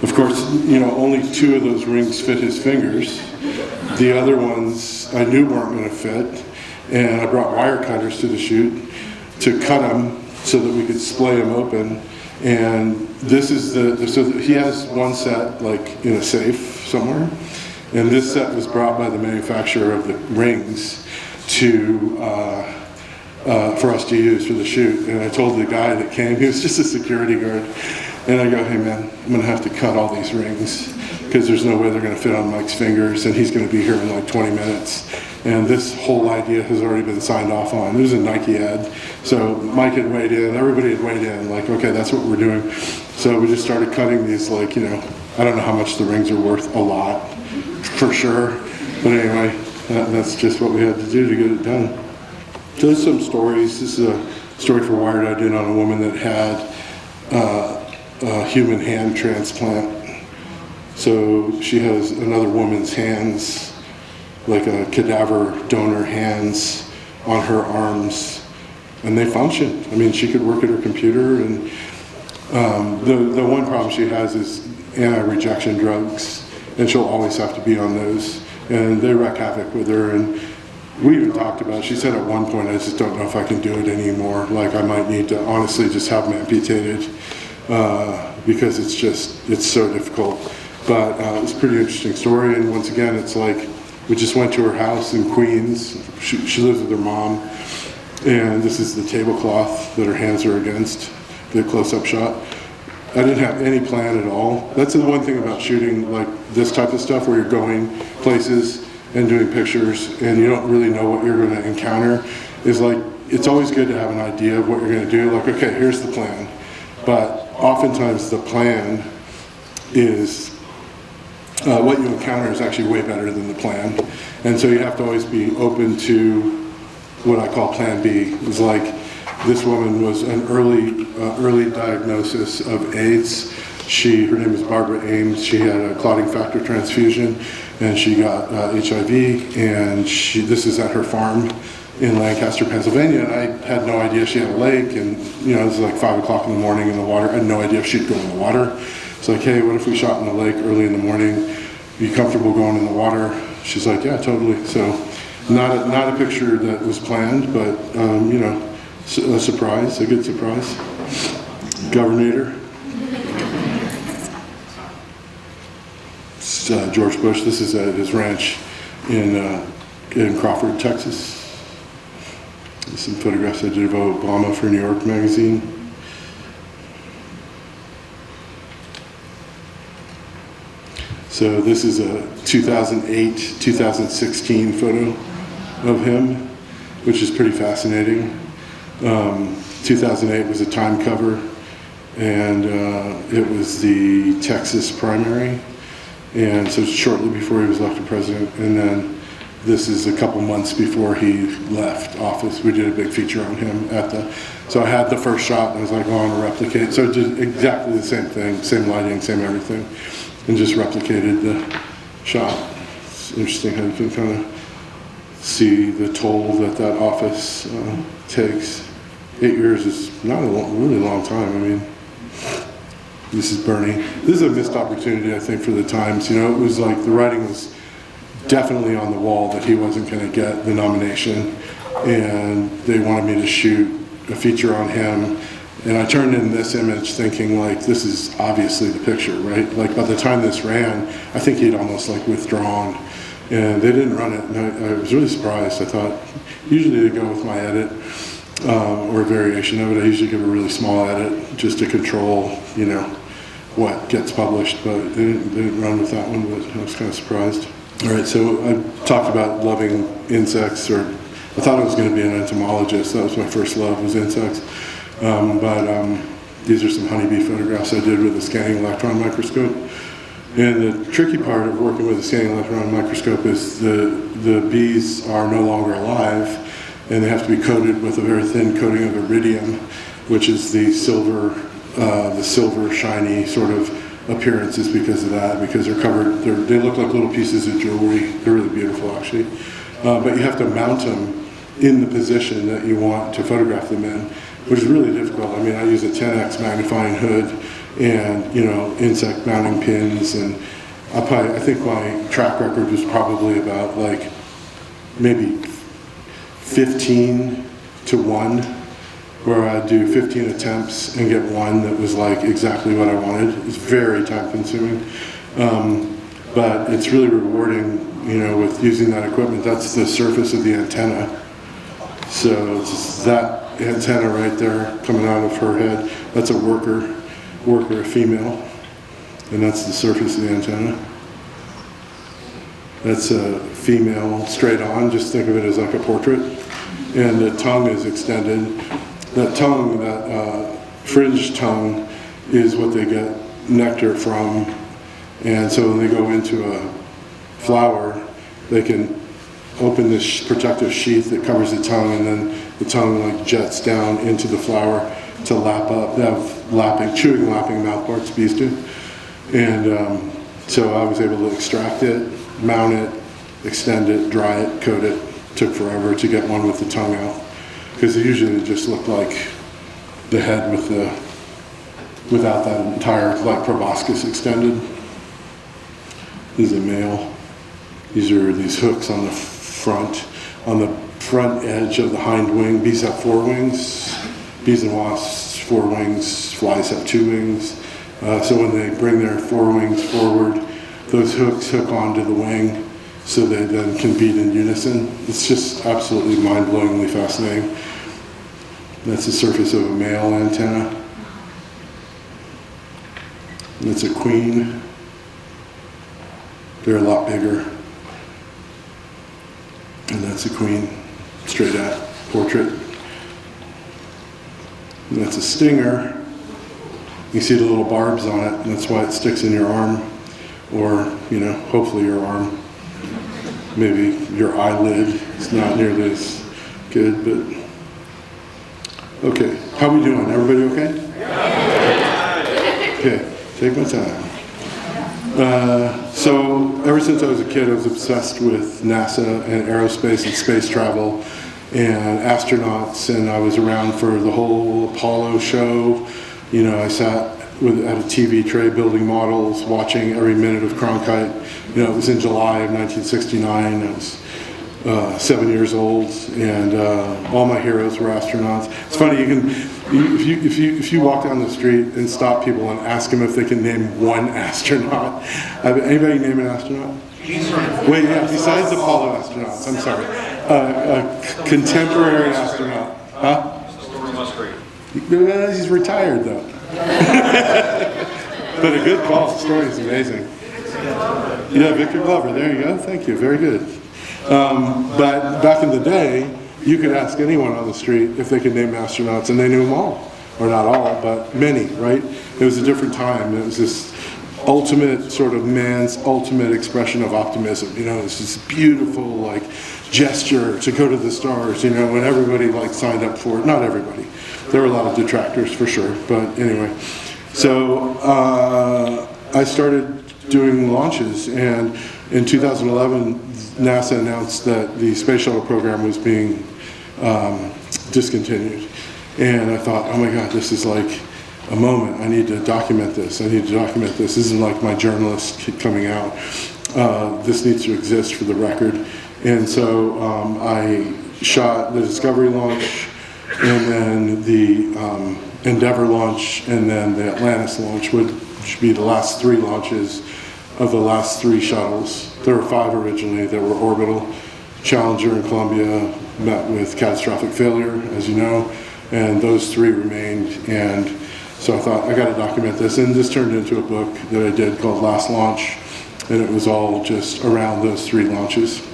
Of course, you know, only 2 of those rings fit his fingers. The other ones I knew weren't going to fit, and I brought wire cutters to the shoot to cut them so that we could splay them open. And this is so he has one set like in a safe somewhere, and this set was brought by the manufacturer of the rings for us to use for the shoot. And I told the guy that came, he was just a security guard, and I go, hey man, I'm gonna have to cut all these rings because there's no way they're gonna fit on Mike's fingers, and he's gonna be here in like 20 minutes. And this whole idea has already been signed off on. It was a Nike ad. So Mike had weighed in, everybody had weighed in, like, okay, that's what we're doing. So we just started cutting these, like, you know, I don't know how much the rings are worth, a lot, for sure. But anyway, that's just what we had to do to get it done. So there's some stories. This is a story for Wired I did on a woman that had a human hand transplant. So she has another woman's hands, like a cadaver donor hands on her arms, and they function. I mean, she could work at her computer, and the one problem she has is anti-rejection drugs, and she'll always have to be on those, and they wreak havoc with her. And we even talked about it. She said at one point, I just don't know if I can do it anymore. Like, I might need to honestly just have them amputated because it's so difficult. But it's a pretty interesting story, and once again, it's like, we just went to her house in Queens. She lives with her mom, and this is the tablecloth that her hands are against, the close-up shot. I didn't have any plan at all. That's the one thing about shooting like this type of stuff where you're going places and doing pictures and you don't really know what you're going to encounter, is like, it's always good to have an idea of what you're going to do. Like, okay, here's the plan. But oftentimes the plan is, what you encounter is actually way better than the plan. And so you have to always be open to what I call plan B. It's like, this woman was an early diagnosis of AIDS. Her name is Barbara Ames. She had a clotting factor transfusion, and she got HIV, and this is at her farm in Lancaster, Pennsylvania, and I had no idea she had a lake, and it was like 5 o'clock in the morning in the water. I had no idea if she'd go in the water. It's like, hey, what if we shot in the lake early in the morning? Are you comfortable going in the water? She's like, yeah, totally. So not a picture that was planned, but a surprise, a good surprise. Governor. George Bush. This is at his ranch in Crawford, Texas. Some photographs I did of Obama for New York Magazine. So this is a 2008-2016 photo of him, which is pretty fascinating. 2008 was a Time cover, and it was the Texas primary, and so shortly before he was elected president. And then this is a couple months before he left office. We did a big feature on him so I had the first shot and I was like, well, I want to replicate. So just exactly the same thing, same lighting, same everything, and just replicated the shot. It's interesting how you can kind of see the toll that office takes. 8 years is not a really long time. I mean, this is Bernie. This is a missed opportunity, I think, for the Times. It was like the writing was definitely on the wall that he wasn't going to get the nomination, and they wanted me to shoot a feature on him. And I turned in this image thinking, like, this is obviously the picture, right? Like, by the time this ran, I think he'd almost like withdrawn, and they didn't run it. And I was really surprised. I thought, usually they go with my edit or a variation of it. I usually give a really small edit just to control, what gets published, but they didn't run with that one, but I was kind of surprised. All right, so I talked about loving insects, or I thought I was going to be an entomologist. That was my first love, was insects. But these are some honeybee photographs I did with a scanning electron microscope. And the tricky part of working with a scanning electron microscope is the bees are no longer alive, and they have to be coated with a very thin coating of iridium, which is the silver shiny sort of appearances because of that, because they're covered, they look like little pieces of jewelry. They're really beautiful, actually. But you have to mount them in the position that you want to photograph them in, which is really difficult. I mean, I use a 10x magnifying hood and, insect mounting pins, and I think my track record was probably about like maybe 15 to 1, where I'd do 15 attempts and get one that was like exactly what I wanted. It's very time consuming, but it's really rewarding, with using that equipment. That's the surface of the antenna. So it's that antenna right there coming out of her head. That's a worker, a female, and that's the surface of the antenna. That's a female straight on, just think of it as like a portrait. And the tongue is extended. That tongue, that fringed tongue, is what they get nectar from. And so when they go into a flower, they can open this protective sheath that covers the tongue, and then the tongue like jets down into the flower to lap up. They have chewing, lapping mouthparts, bees do. And so I was able to extract it, mount it, extend it, dry it, coat it. Took forever to get one with the tongue out, because they usually just look like the head without that entire like proboscis extended. This is a male. These are these hooks on the front edge of the hind wing. Bees have 4 wings. Bees and wasps, 4 wings. Flies have 2 wings. So when they bring their 4 wings forward, those hooks hook onto the wing, so they then can beat in unison. It's just absolutely mind-blowingly fascinating. That's the surface of a male antenna. And it's a queen. They're a lot bigger. And that's a queen, straight at portrait. And that's a stinger. You see the little barbs on it, and that's why it sticks in your arm, or, you know, hopefully your arm. Maybe your eyelid. It's not nearly as good, but okay. How we doing? Everybody okay? Okay, take my time. So ever since I was a kid, I was obsessed with NASA and aerospace and space travel and astronauts, and I was around for the whole Apollo show. You know, I sat at a TV tray building models, watching every minute of Cronkite. You know, it was in July of 1969. I was 7 years old, and all my heroes were astronauts. It's funny, if you walk down the street and stop people and ask them if they can name one astronaut. Anybody name an astronaut? Wait, yeah, besides Apollo astronauts, I'm sorry. A contemporary astronaut. Huh? He's retired though. But a good call. The story is amazing. Yeah, Victor Glover. There you go. Thank you. Very good. But back in the day, you could ask anyone on the street if they could name astronauts, and they knew them all, or not all, but many. Right? It was a different time. It was this ultimate sort of man's ultimate expression of optimism. You know, it's this beautiful like gesture to go to the stars. You know, and everybody like signed up for it. Not everybody. There were a lot of detractors for sure, but anyway. So I started doing launches, and in 2011, NASA announced that the space shuttle program was being discontinued. And I thought, oh my God, this is like a moment. I need to document this. I need to document this. This isn't like my journalist coming out. This needs to exist for the record. And so I shot the Discovery launch, and then the Endeavour launch, and then the Atlantis launch would be the last three launches of the last three shuttles. There were 5 originally that were orbital. Challenger and Columbia met with catastrophic failure, as you know, and those 3 remained. And so I thought, I got to document this, and this turned into a book that I did called Last Launch, and it was all just around those 3 launches.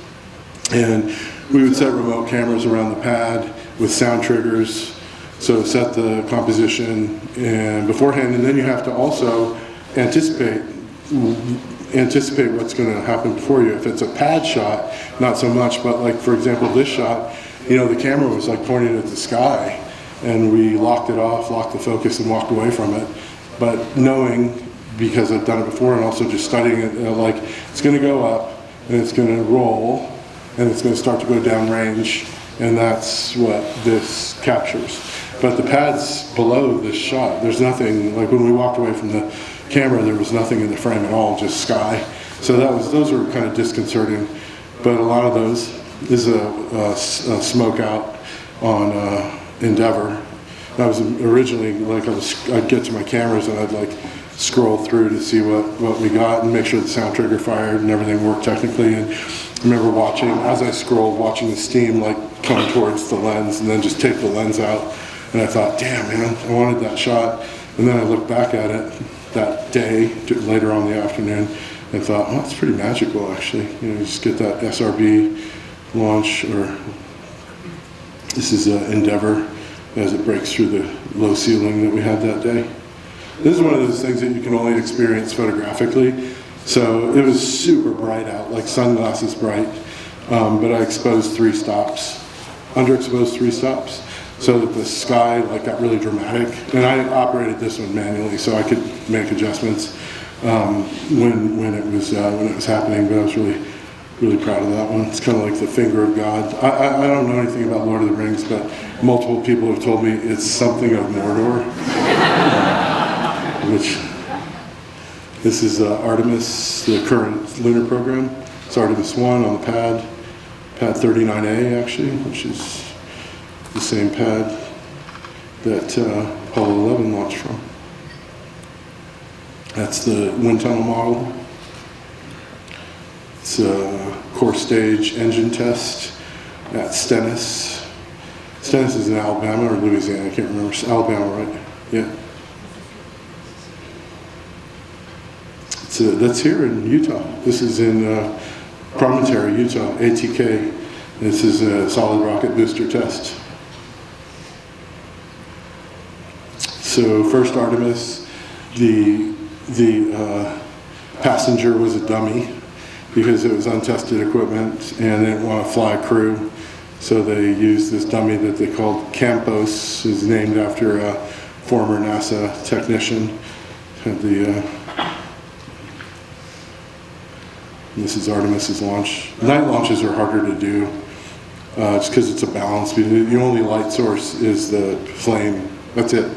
And we would set remote cameras around the pad with sound triggers, so set the composition and beforehand, and then you have to also anticipate what's going to happen before you. If it's a pad shot, not so much, but like for example this shot, you know, the camera was like pointing at the sky, and we locked it off, locked the focus, and walked away from it. But knowing, because I've done it before, and also just studying it, like it's going to go up and it's going to roll and it's going to start to go downrange, and that's what this captures. But the pads below this shot, there's nothing, like when we walked away from the camera, there was nothing in the frame at all, just sky. So those were kind of disconcerting. But a lot of those is a smoke out on Endeavour. I was originally, like I'd get to my cameras and I'd like scroll through to see what we got and make sure the sound trigger fired and everything worked technically. And I remember watching, as I scrolled, watching the steam like come towards the lens, and then just take the lens out. And I thought, damn man, I wanted that shot. And then I looked back at it that day, later on in the afternoon, and thought, oh, that's pretty magical actually. You know, just get that SRB launch, or this is Endeavour as it breaks through the low ceiling that we had that day. This is one of those things that you can only experience photographically. So it was super bright out, like sunglasses bright, but I exposed 3 stops, underexposed 3 stops, so that the sky like got really dramatic. And I operated this one manually, so I could make adjustments when it was happening. But I was really proud of that one. It's kind of like the finger of God. I don't know anything about Lord of the Rings, but multiple people have told me it's something of Mordor, which. This is Artemis, the current lunar program. It's Artemis 1 on the pad 39A actually, which is the same pad that Apollo 11 launched from. That's the wind tunnel model. It's a core stage engine test at Stennis. Stennis is in Alabama or Louisiana, I can't remember. Alabama, right? Yeah. So that's here in Utah. This is in Promontory, Utah, ATK. This is a solid rocket booster test. So first Artemis, the passenger was a dummy because it was untested equipment and they didn't want to fly a crew. So they used this dummy that they called Campos, is named after a former NASA technician. Had this is Artemis's launch. Night launches are harder to do just because it's a balance. The only light source is the flame. That's it.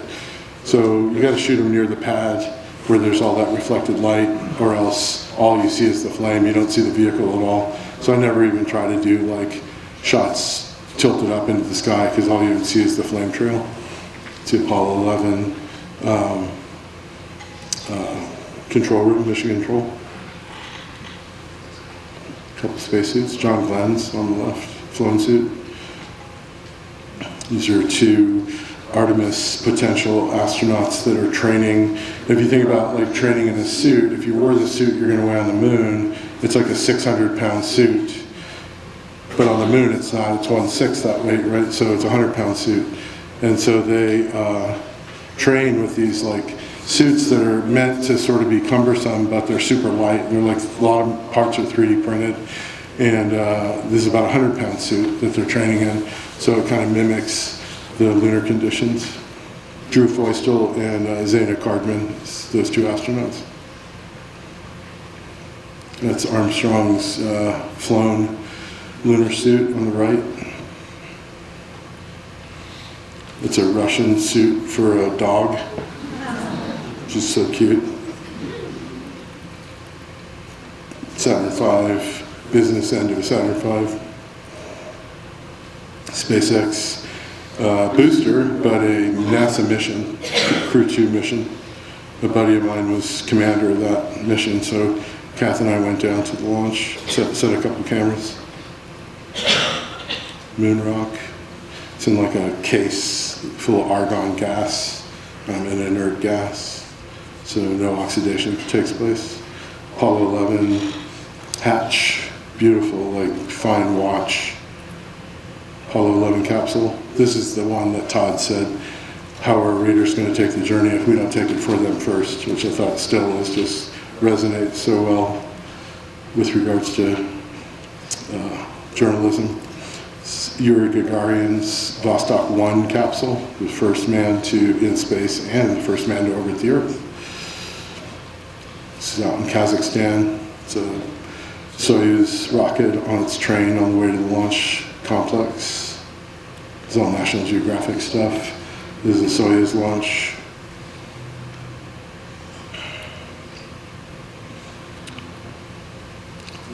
So you got to shoot them near the pad where there's all that reflected light, or else all you see is the flame. You don't see the vehicle at all. So I never even try to do like shots tilted up into the sky because all you would see is the flame trail. To Apollo 11 control room, mission control. A couple spacesuits. John Glenn's on the left, flown suit. These are two Artemis potential astronauts that are training. If you think about like training in a suit, if you wore the suit you're going to wear on the moon, it's like a 600-pound suit. But on the moon it's not, it's 1/6 that weight, right? So it's a 100-pound suit. And so they train with these like suits that are meant to sort of be cumbersome, but they're super light. They're like, a lot of parts are 3D printed. And this is about a 100-pound suit that they're training in. So it kind of mimics the lunar conditions. Drew Feustel and Zayna Cardman, those two astronauts. That's Armstrong's flown lunar suit on the right. It's a Russian suit for a dog, which is so cute. Saturn V, business end of a Saturn V. SpaceX booster, but a NASA mission, Crew 2 mission. A buddy of mine was commander of that mission, so Kath and I went down to the launch, set a couple cameras. Moon rock. It's in like a case full of argon gas, an inert gas, so no oxidation takes place. Apollo 11 hatch, beautiful, like fine watch. Apollo 11 capsule. This is the one that Todd said, how are readers going to take the journey if we don't take it for them first, which I thought still is just resonates so well with regards to journalism. Yuri Gagarin's Vostok 1 capsule, the first man in space and the first man to orbit the Earth. This is out in Kazakhstan. It's a Soyuz rocket on its train on the way to the launch complex. It's all National Geographic stuff. This is a Soyuz launch.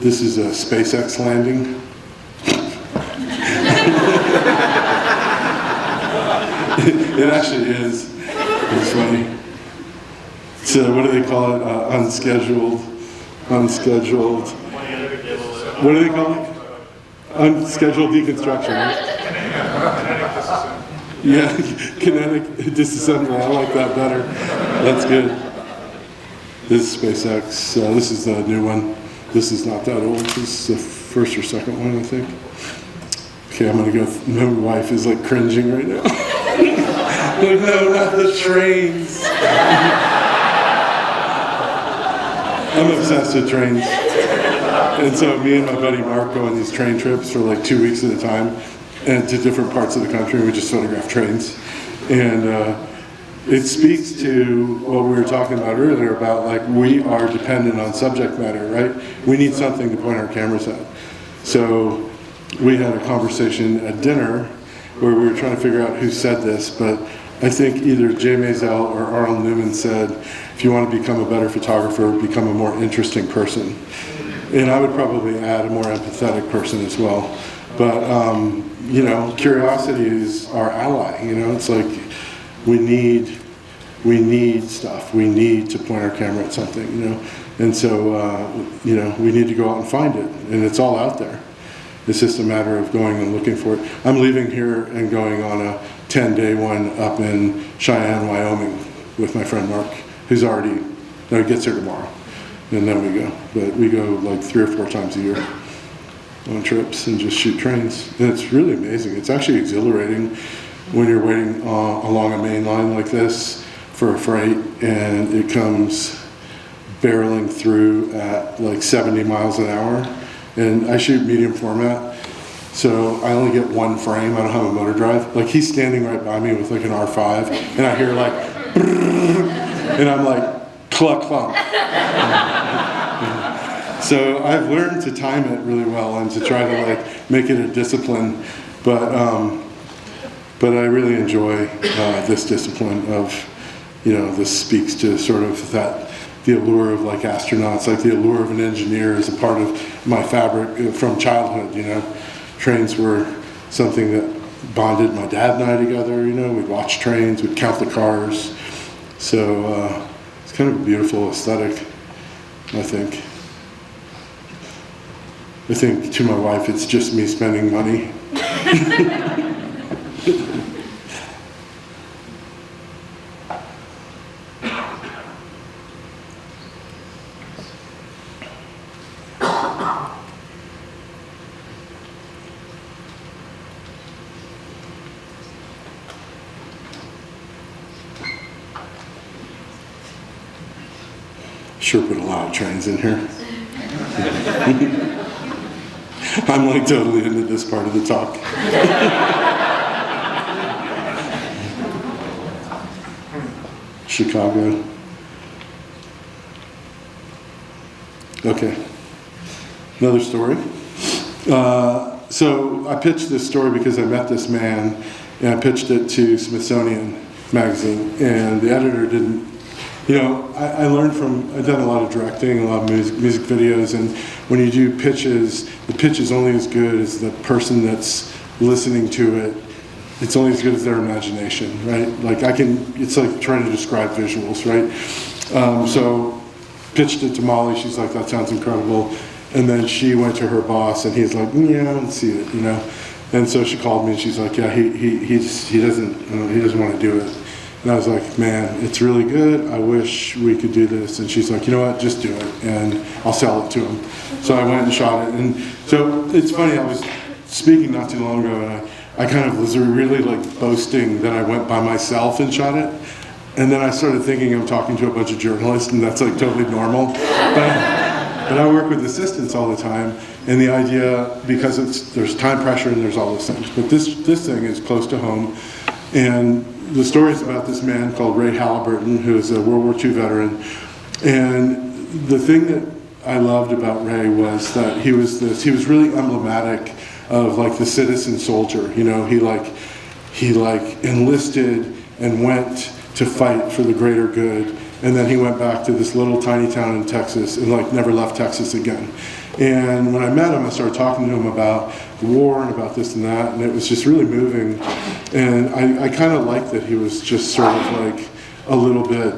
This is a SpaceX landing. It actually is. It's funny. So what do they call it? Unscheduled. What do they call it? Unscheduled deconstruction. Yeah, kinetic disassembly. I like that better. That's good. This is SpaceX. This is the new one. This is not that old. This is the first or second one, I think. Okay, I'm gonna go. My wife is like cringing right now. Like, no, not the trains. I'm obsessed with trains. And so me and my buddy Mark go on these train trips for like 2 weeks at a time and to different parts of the country. We just photograph trains. And it speaks to what we were talking about earlier about like we are dependent on subject matter, right? We need something to point our cameras at. So we had a conversation at dinner where we were trying to figure out who said this, but I think either Jay Maisel or Arnold Newman said, if you want to become a better photographer, become a more interesting person. And I would probably add a more empathetic person as well. But, you know, curiosity is our ally. You know, it's like we need stuff. We need to point our camera at something, you know. And so, you know, we need to go out and find it. And it's all out there. It's just a matter of going and looking for it. I'm leaving here and going on a 10-day one up in Cheyenne, Wyoming with my friend Mark, who's already, no, he gets here tomorrow. and then we go. But we go like 3 or 4 times a year on trips and just shoot trains. And it's really amazing. It's actually exhilarating when you're waiting along a main line like this for a freight and it comes barreling through at like 70 miles an hour. And I shoot medium format, so I only get 1 frame. I don't have a motor drive. Like he's standing right by me with like an R5 and I hear like and I'm like cluck cluck. So I've learned to time it really well and to try to like make it a discipline, but I really enjoy this discipline of, this speaks to sort of the allure of like astronauts, like the allure of an engineer is a part of my fabric from childhood. Trains were something that bonded my dad and I together. We'd watch trains, we'd count the cars, so it's kind of a beautiful aesthetic, I think. I think to my wife, it's just me spending money. Sure put a lot of trains in here. I'm like totally into this part of the talk. Chicago. Okay. Another story. So I pitched this story because I met this man and I pitched it to Smithsonian magazine and the editor didn't. I learned I've done a lot of directing, a lot of music videos, and when you do pitches, the pitch is only as good as the person that's listening to it. It's only as good as their imagination, right? It's like trying to describe visuals, right? So pitched it to Molly, she's like, that sounds incredible. And then she went to her boss and he's like, yeah, I don't see it, And so she called me and she's like, yeah, he doesn't want to do it. And I was like, man, it's really good. I wish we could do this. And she's like, you know what, just do it, and I'll sell it to him. So I went and shot it. And so it's funny, I was speaking not too long ago, and I kind of was really like boasting that I went by myself and shot it. And then I started thinking I'm talking to a bunch of journalists, and that's like totally normal. But I work with assistants all the time, and the idea, because there's time pressure and there's all those things, but this thing is close to home. And the story is about this man called Ray Halliburton, who is a World War II veteran. And the thing that I loved about Ray was that he was really emblematic of like the citizen soldier. He enlisted and went to fight for the greater good. And then he went back to this little tiny town in Texas and like never left Texas again. And when I met him, I started talking to him about the war and about this and that, and it was just really moving. And I kind of liked that he was just sort of like a little bit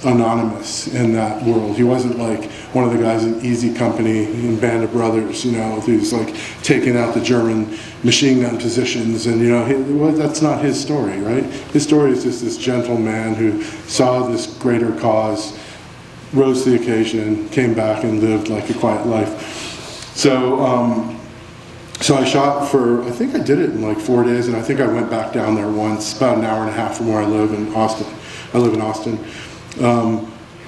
anonymous in that world. He wasn't like one of the guys in Easy Company and Band of Brothers, who's like taking out the German machine gun positions. And that's not his story, right? His story is just this gentle man who saw this greater cause, rose to the occasion, came back and lived like a quiet life. So I shot I think I did it in like 4 days, and I think I went back down there once, about an hour and a half from where I live in Austin. I live in Austin.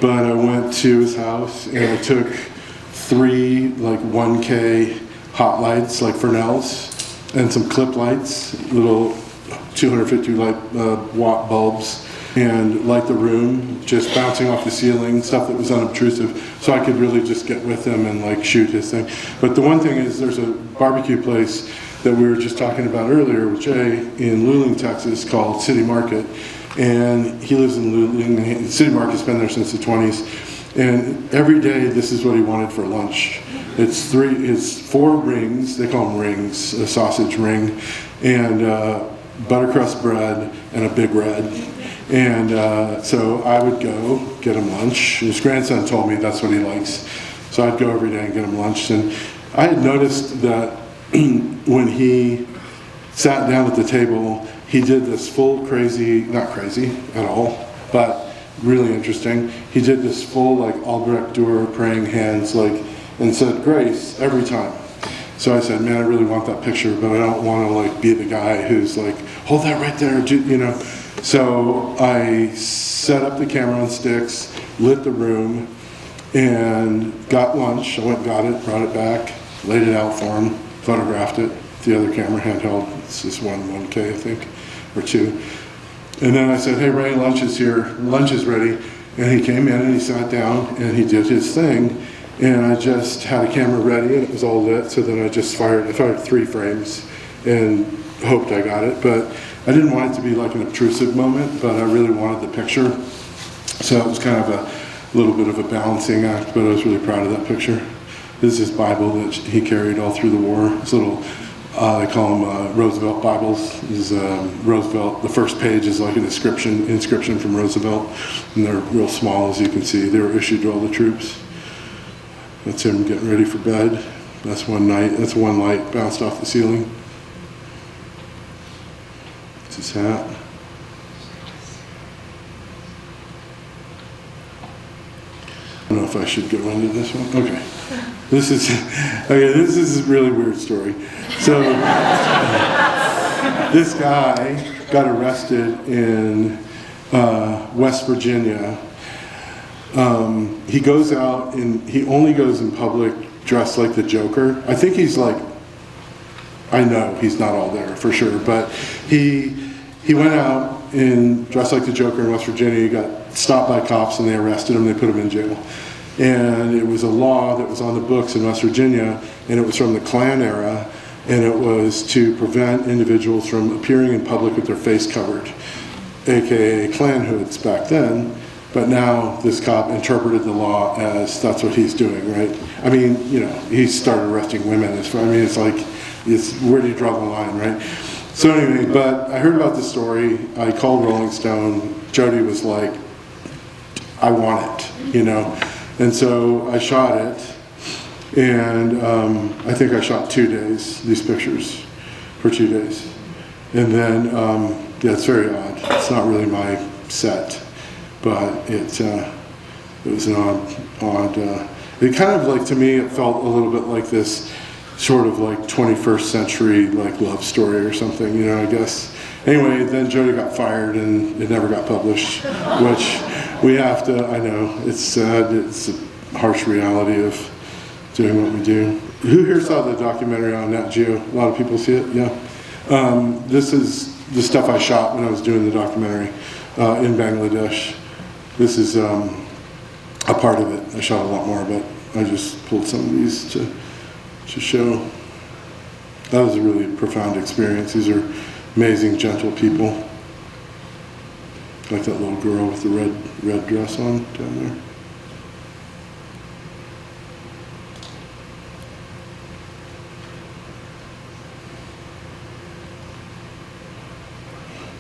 But I went to his house and I took 3 like 1K hot lights, like Fresnels, and some clip lights, little 250 watt bulbs, and light the room, just bouncing off the ceiling, stuff that was unobtrusive, so I could really just get with him and like shoot his thing. But the one thing is, there's a barbecue place that we were just talking about earlier with Jay in Luling, Texas, called City Market, and he lives in Luling. City Market's been there since the 20s, and every day this is what he wanted for lunch. It's 4 rings, they call them rings, a sausage ring, and buttercrust bread and a Big Red. And so I would go get him lunch. His grandson told me that's what he likes. So I'd go every day and get him lunch. And I had noticed that when he sat down at the table, he did this full crazy, not crazy at all, but really interesting. He did this full like Albrecht Dürer praying hands, like, and said grace every time. So I said, man, I really want that picture, but I don't want to like be the guy who's like, hold that right there, you know. So I set up the camera on sticks, lit the room, and got lunch. I went and got it, brought it back, laid it out for him, photographed it. The other camera handheld, it's this 1K, I think, or 2. And then I said, hey Ray, lunch is here, lunch is ready. And he came in and he sat down and he did his thing. And I just had a camera ready and it was all lit, so then I fired 3 frames and hoped I got it. But I didn't want it to be like an obtrusive moment, but I really wanted the picture. So it was kind of a little bit of a balancing act, but I was really proud of that picture. This is his Bible that he carried all through the war. This little, they call them Roosevelt Bibles. This is Roosevelt. The first page is like an inscription from Roosevelt, and they're real small, as you can see. They were issued to all the troops. That's him getting ready for bed. That's one night. That's one light bounced off the ceiling. It's his hat. I don't know if I should go into this one. Okay. This is a really weird story. So this guy got arrested in West Virginia. He goes out and he only goes in public dressed like the Joker. I think he's like, I know he's not all there for sure, but he went out and dressed like the Joker in West Virginia. He got stopped by cops and they arrested him. They put him in jail. And it was a law that was on the books in West Virginia, and it was from the Klan era, and it was to prevent individuals from appearing in public with their face covered, aka Klan hoods back then. But now this cop interpreted the law as that's what he's doing, right? I mean, you know, he started arresting women. I mean, it's like, where do you draw the line, right? So anyway, but I heard about this story. I called Rolling Stone. Jody was like, I want it, you know? And so I shot it. And I think I shot 2 days, these pictures, for 2 days. And then, yeah, it's very odd. It's not really my set. But it was an odd, it kind of like, to me, it felt a little bit like this sort of like 21st century like love story or something, you know, I guess. Anyway, then Jody got fired and it never got published, which we have to, I know, it's sad, it's a harsh reality of doing what we do. Who here saw the documentary on Nat Geo? A lot of people see it, yeah. This is the stuff I shot when I was doing the documentary in Bangladesh. This is a part of it. I shot a lot more, but I just pulled some of these to show. That was a really profound experience. These are amazing, gentle people. Like that little girl with the red dress on down there.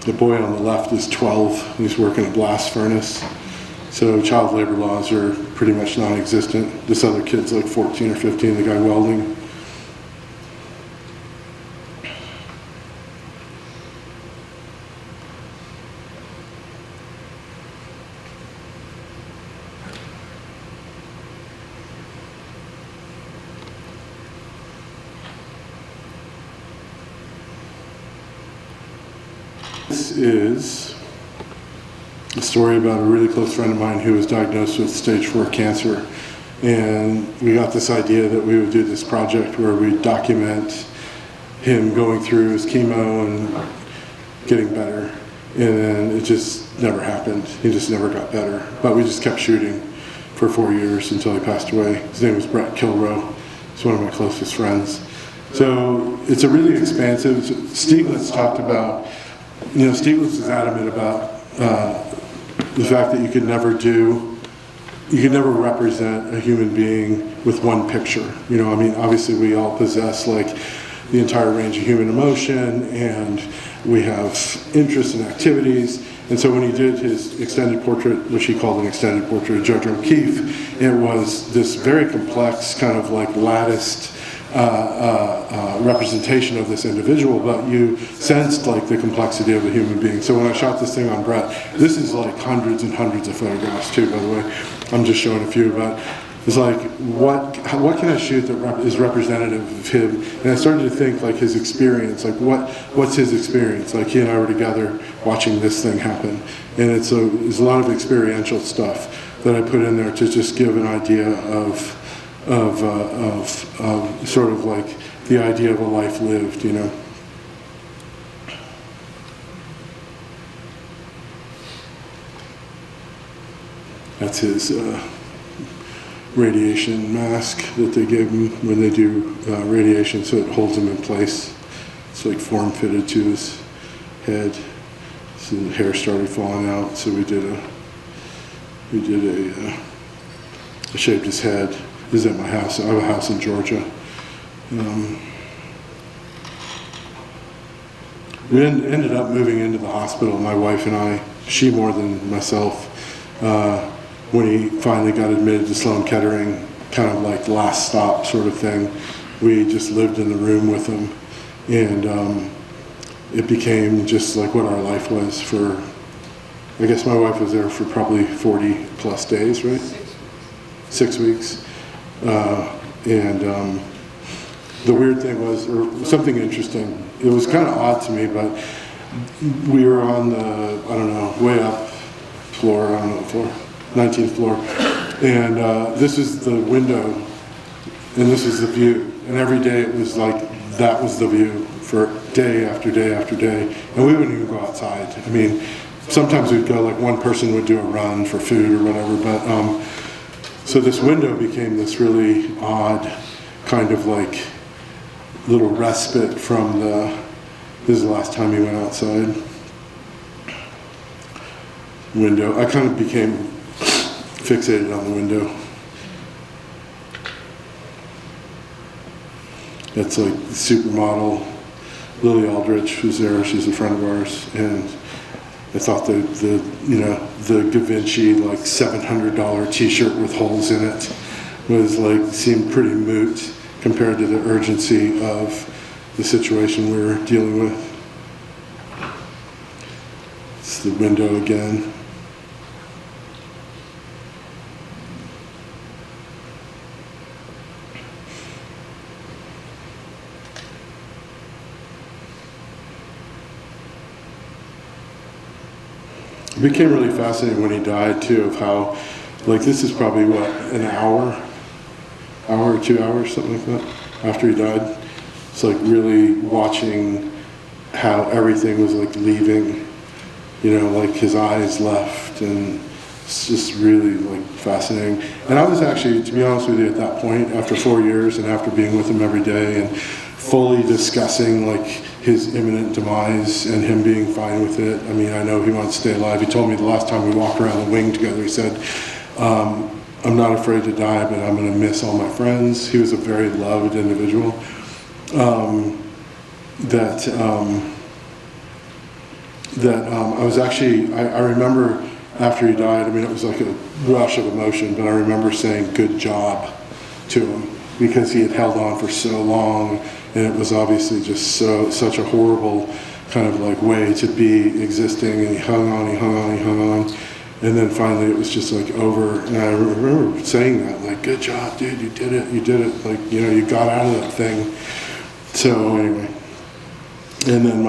The boy on the left is 12. He's working a blast furnace. So child labor laws are pretty much non-existent. This other kid's like 14 or 15, the guy welding. This is a story about a really close friend of mine who was diagnosed with stage 4 cancer. And we got this idea that we would do this project where we document him going through his chemo and getting better. And then it just never happened. He just never got better. But we just kept shooting for 4 years until he passed away. His name was Brett Kilrow. He's one of my closest friends. So it's a really expansive, Stieglitz talked about, you know, Stieglitz is adamant about the fact that you could never represent a human being with one picture. You know, I mean, obviously we all possess like the entire range of human emotion, and we have interests and activities. And so when he did his extended portrait, which he called an extended portrait of Judge O'Keefe, it was this very complex kind of like latticed representation of this individual, but you sensed like the complexity of a human being. So when I shot this thing on Brett, this is like hundreds and hundreds of photographs too, by the way. I'm just showing a few, but it's like, what can I shoot that is representative of him? And I started to think like his experience, like what's his experience? Like he and I were together watching this thing happen. And it's a lot of experiential stuff that I put in there to just give an idea of sort of like the idea of a life lived, you know. That's his radiation mask that they gave him when they do radiation, so it holds him in place. It's like form fitted to his head. So the hair started falling out, so I shaved his head. This is at my house. I have a house in Georgia. We ended up moving into the hospital, my wife and I, she more than myself, when he finally got admitted to Sloan Kettering, kind of like last stop sort of thing. We just lived in the room with him, and it became just like what our life was for, I guess my wife was there for probably 40 plus days, right? 6 weeks. The weird thing was, or something interesting, it was kind of odd to me, but we were on the, I don't know, way up floor, 19th floor, and this is the window, and this is the view, and every day it was like, that was the view for day after day after day, and we wouldn't even go outside. I mean, sometimes we'd go, like one person would do a run for food or whatever, but so this window became this really odd kind of like little respite from this is the last time he went outside. Window, I kind of became fixated on the window. That's like the supermodel, Lily Aldrich was there, she's a friend of ours, and I thought the Da Vinci like $700 t-shirt with holes in it was like, seemed pretty moot compared to the urgency of the situation we were dealing with. It's the window again. It became really fascinating when he died too, of how, like this is probably what, an hour or 2 hours, something like that, after he died. It's like really watching how everything was like leaving, you know, like his eyes left, and it's just really like fascinating. And I was actually, to be honest with you, at that point, after 4 years and after being with him every day and fully discussing like his imminent demise and him being fine with it. I mean, I know he wants to stay alive. He told me the last time we walked around the wing together, he said, I'm not afraid to die, but I'm going to miss all my friends. He was a very loved individual. I was actually, I remember after he died, I mean, it was like a rush of emotion, but I remember saying good job to him because he had held on for so long, and it was obviously just such a horrible kind of like way to be existing, and he hung on, and then finally it was just like over, and I remember saying that, like, good job, dude, you did it, like, you know, you got out of that thing. So anyway, and then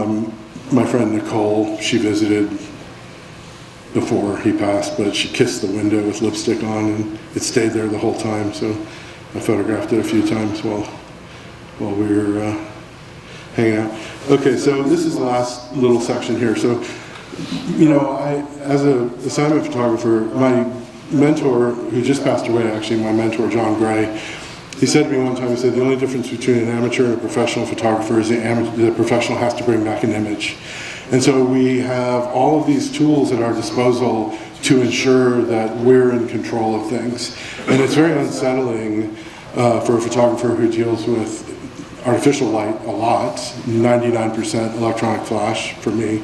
my friend Nicole, she visited before he passed, but she kissed the window with lipstick on, and it stayed there the whole time, so I photographed it a few times while we were hanging out. Okay, so this is the last little section here. So, you know, as an assignment photographer, my mentor, who just passed away actually, my mentor, John Gray, he said to me one time, he said, the only difference between an amateur and a professional photographer is the professional has to bring back an image. And so we have all of these tools at our disposal to ensure that we're in control of things. And it's very unsettling for a photographer who deals with artificial light a lot, 99% electronic flash for me,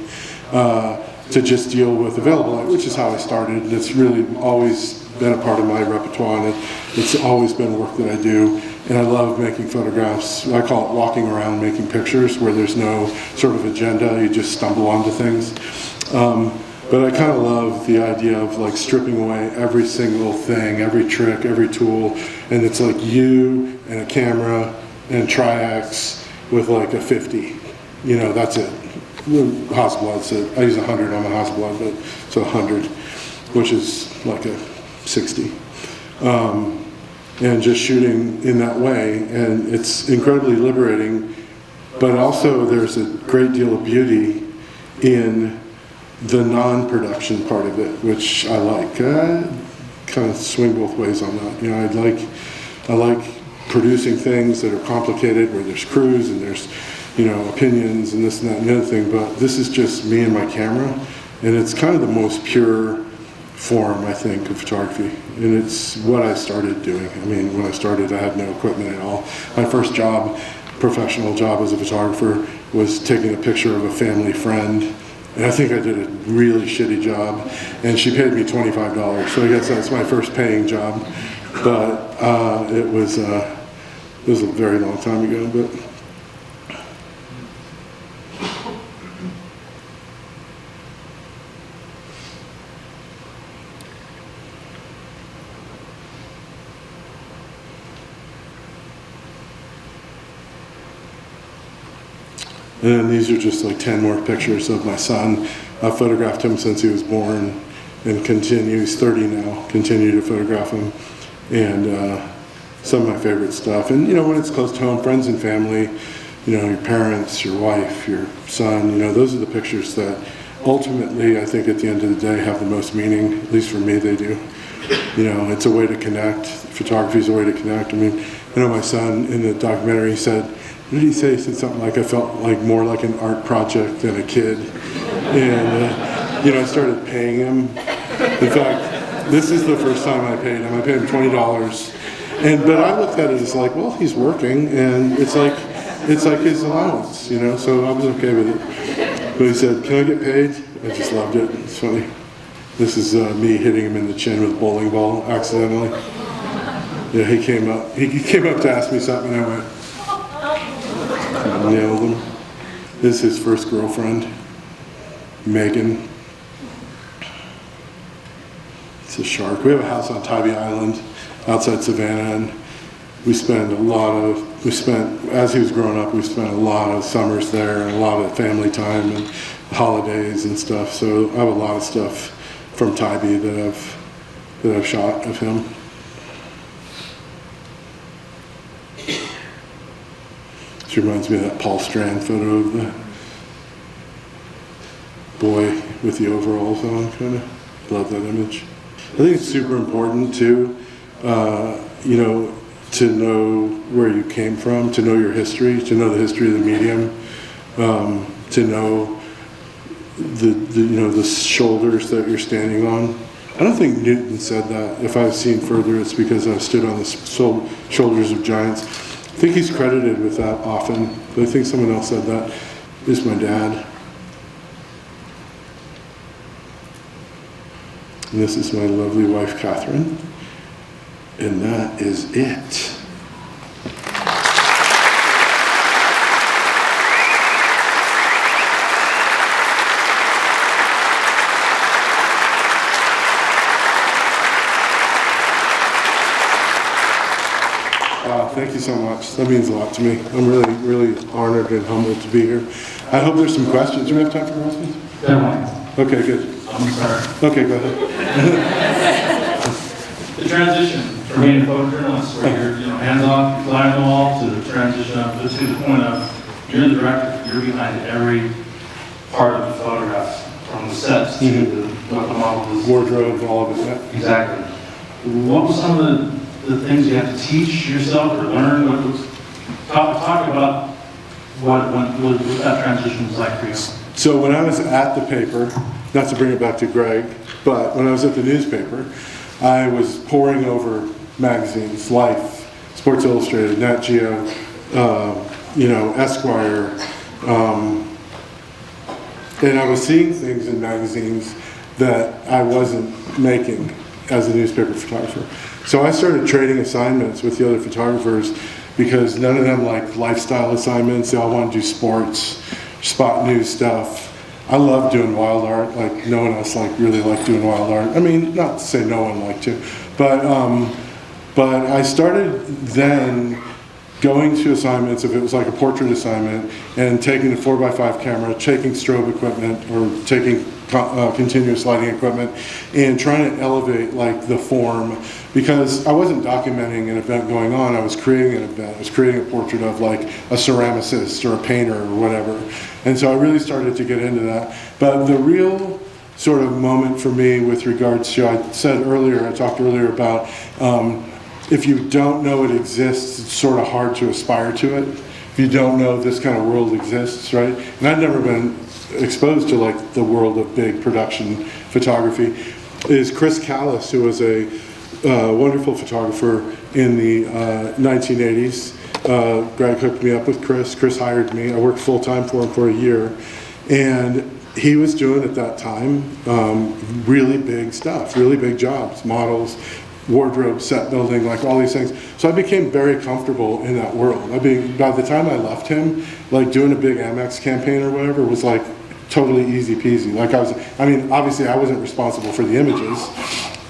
to just deal with available light, which is how I started. And it's really always been a part of my repertoire, and it's always been work that I do. And I love making photographs. I call it walking around making pictures, where there's no sort of agenda, you just stumble onto things. But I kind of love the idea of like stripping away every single thing, every trick, every tool, and it's like you and a camera and Tri-X with like a 50. You know, that's it. Hasselblad's it. I use 100 on my Hasselblad, but it's 100, which is like a 60. And just shooting in that way, and it's incredibly liberating, but also there's a great deal of beauty in the non-production part of it, which I like. Kind of swing both ways on that. You know, I like producing things that are complicated, where there's crews and there's, you know, opinions and this and that and the other thing, but this is just me and my camera, and it's kind of the most pure form, I think, of photography, and it's what I started doing. I mean, when I started, I had no equipment at all. My first job, professional job as a photographer, was taking a picture of a family friend, and I think I did a really shitty job, and she paid me $25, so I guess that's my first paying job, but it was a very long time ago. But and these are just like 10 more pictures of my son. I've photographed him since he was born, and he's 30 now, continue to photograph him. And some of my favorite stuff. And you know, when it's close to home, friends and family, you know, your parents, your wife, your son, you know, those are the pictures that ultimately, I think at the end of the day, have the most meaning. At least for me, they do. You know, it's a way to connect. Photography is a way to connect. I mean, I know my son in the documentary, he said, what did he say? He said something like, I felt like more like an art project than a kid. And, you know, I started paying him. In fact, this is the first time I paid him. I paid him $20. But I looked at it as like, well, he's working, and it's like his allowance, you know, so I was okay with it. But he said, can I get paid? I just loved it. It's funny. This is me hitting him in the chin with a bowling ball accidentally. Yeah, he came up to ask me something, and I went, nailed him. This is his first girlfriend, Megan. It's a shark. We have a house on Tybee Island outside Savannah, and as he was growing up, we spent a lot of summers there and a lot of family time and holidays and stuff. So I have a lot of stuff from Tybee that I've shot of him. This reminds me of that Paul Strand photo of the boy with the overalls on, kind of. Love that image. I think it's super important too, you know, to know where you came from, to know your history, to know the history of the medium, to know the shoulders that you're standing on. I don't think Newton said that. If I've seen further, it's because I've stood on the shoulders of giants. I think he's credited with that often, but I think someone else said that. Is my dad. And this is my lovely wife, Catherine. And that is it. Thank you so much. That means a lot to me. I'm really, really honored and humbled to be here. I hope there's some questions. Do we have time for questions?
Yeah.
Okay, good.
I'm sorry.
Okay, go ahead.
The transition from being a photojournalist, where you're hands off, you fly on the wall, to the transition up to the point of you're the director, you're behind every part of the photographs, from the sets to what the model is.
Wardrobe, all of it. Yeah.
Exactly. What was some of the things you have to teach yourself or learn? Talk about what that transition was like for you.
So when I was at the paper, not to bring it back to Greg, but when I was at the newspaper, I was poring over magazines, Life, Sports Illustrated, Nat Geo, Esquire, and I was seeing things in magazines that I wasn't making. as a newspaper photographer. So I started trading assignments with the other photographers because none of them liked lifestyle assignments. They all wanted to do sports, spot news stuff. I love doing wild art. Like no one else really liked doing wild art. I mean, not to say no one liked to, but I started then going to assignments, if it was like a portrait assignment, and taking the 4x5 camera, taking strobe equipment, or taking continuous lighting equipment, and trying to elevate like the form, because I wasn't documenting an event going on, I was creating an event. I was creating a portrait of like a ceramicist or a painter or whatever. And so I really started to get into that. But the real sort of moment for me with regards to, I talked earlier about if you don't know it exists, it's sort of hard to aspire to it. If you don't know this kind of world exists, right? And I'd never been exposed to like the world of big production photography. Is Chris Callis, who was a wonderful photographer in the 1980s. Greg hooked me up with Chris. Chris hired me. I worked full-time for him for a year. And he was doing at that time really big stuff, really big jobs, models, wardrobe, set building, like all these things. So I became very comfortable in that world. By the time I left him, like doing a big Amex campaign or whatever was like totally easy peasy. Like obviously I wasn't responsible for the images,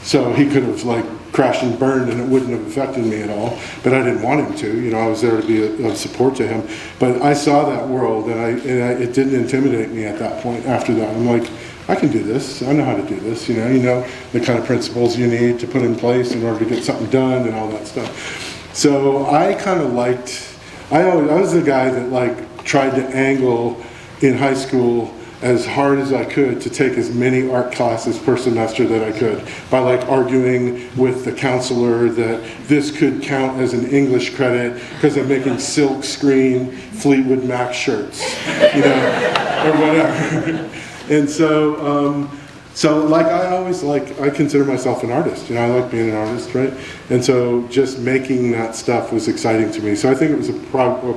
so he could have like crashed and burned and it wouldn't have affected me at all, but I didn't want him to. You know, I was there to be of support to him. But I saw that world and it didn't intimidate me at that point after that. I'm like, I can do this. I know how to do this. You know the kind of principles you need to put in place in order to get something done and all that stuff. So I kind of I was the guy that like tried to angle in high school as hard as I could to take as many art classes per semester that I could, by like arguing with the counselor that this could count as an English credit because I'm making silk screen Fleetwood Mac shirts, you know, or whatever. And so like I consider myself an artist, you know, I like being an artist, right? And so just making that stuff was exciting to me. So I think it was a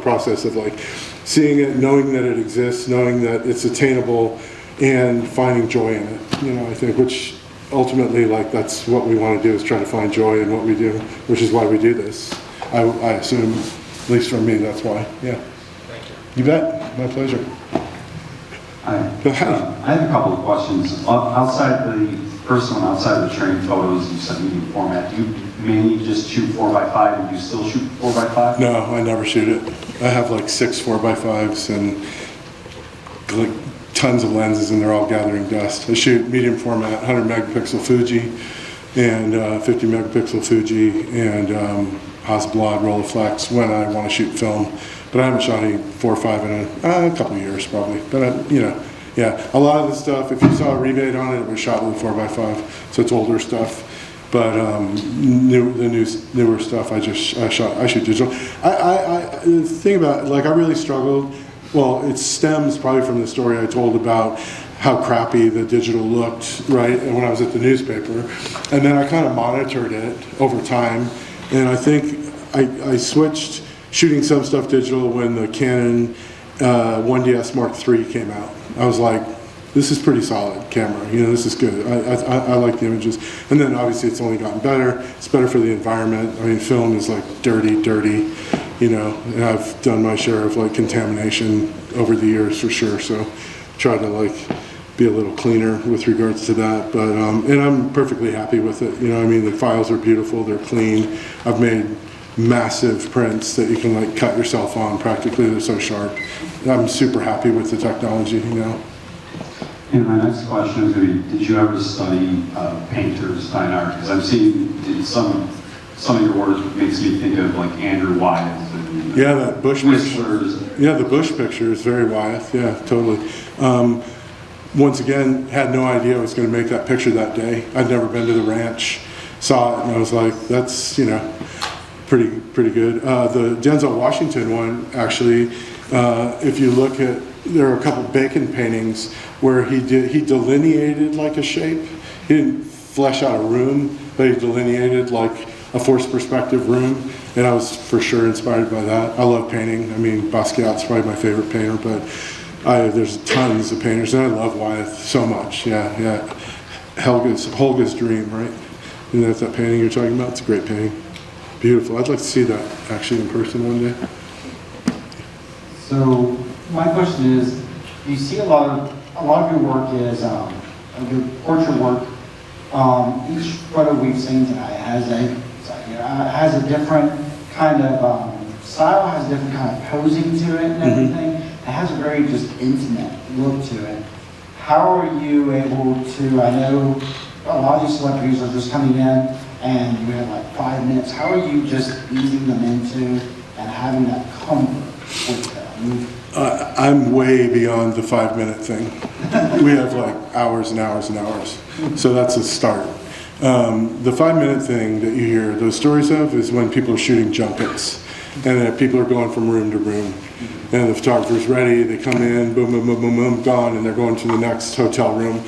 process of like seeing it, knowing that it exists, knowing that it's attainable, and finding joy in it, you know, I think, which ultimately, like, that's what we want to do, is try to find joy in what we do, which is why we do this. I assume, at least for me, that's why, yeah.
Thank you.
You bet, my pleasure.
Hi.
Go ahead.
I have a couple of questions. Outside the first one, outside the training photos, you said medium format. Do you mainly just shoot 4x5, and do you still shoot 4x5?
No, I never shoot it. I have like 6 4x5s and like tons of lenses, and they're all gathering dust. I shoot medium format, 100 megapixel Fuji, and 50 megapixel Fuji, and Hasselblad Rolleiflex when I want to shoot film. But I haven't shot any 4 or 5 in a couple of years probably. But you know, yeah, a lot of the stuff, if you saw a rebate on it, it was shot with a 4x5, so it's older stuff. But the newer stuff, I shoot digital. The thing about, like, I really struggled. Well, it stems probably from the story I told about how crappy the digital looked, right, when I was at the newspaper. And then I kind of monitored it over time. And I think I switched shooting some stuff digital when the Canon 1DS Mark III came out. I was like, this is pretty solid camera, you know, this is good. I like the images. And then obviously it's only gotten better. It's better for the environment. I mean, film is like dirty, you know, and I've done my share of like contamination over the years for sure. So try to like be a little cleaner with regards to that. But, and I'm perfectly happy with it. You know, I mean, the files are beautiful, they're clean. I've made massive prints that you can like cut yourself on practically. They're so sharp. I'm super happy with the technology, you know.
And my next question is going to be, did you ever study painters, fine art? Because I'm seeing in some of your work, it makes me think of like Andrew Wyeth. And,
yeah, that Bush picture.
Whistlers.
Yeah, the Bush picture is very Wyeth. Yeah, totally. Once again, had no idea I was going to make that picture that day. I'd never been to the ranch, saw it, and I was like, that's, you know, pretty good. The Denzel Washington one, actually, if you look at, there are a couple Bacon paintings where he delineated like a shape. He didn't flesh out a room, but he delineated like a forced perspective room, and I was for sure inspired by that. I love painting. I mean, Basquiat's probably my favorite painter, but there's tons of painters, and I love Wyeth so much. Yeah. Helga's Dream, right? And that's that painting you're talking about. It's a great painting. Beautiful. I'd like to see that actually in person one day.
So my question is, you see a lot of your work is your portrait work. Each photo we've seen tonight has a different kind of style, has a different kind of posing to it and everything. It has a very just intimate look to it. How are you able to? I know a lot of these celebrities are just coming in and you have like 5 minutes. How are you just easing them into and having that comfort with them?
I'm way beyond the 5-minute thing. We have like hours and hours and hours. So that's a start. The 5-minute thing that you hear those stories of is when people are shooting junkets. And then people are going from room to room. And the photographer's ready, they come in, boom, boom, boom, boom, boom, gone, and they're going to the next hotel room.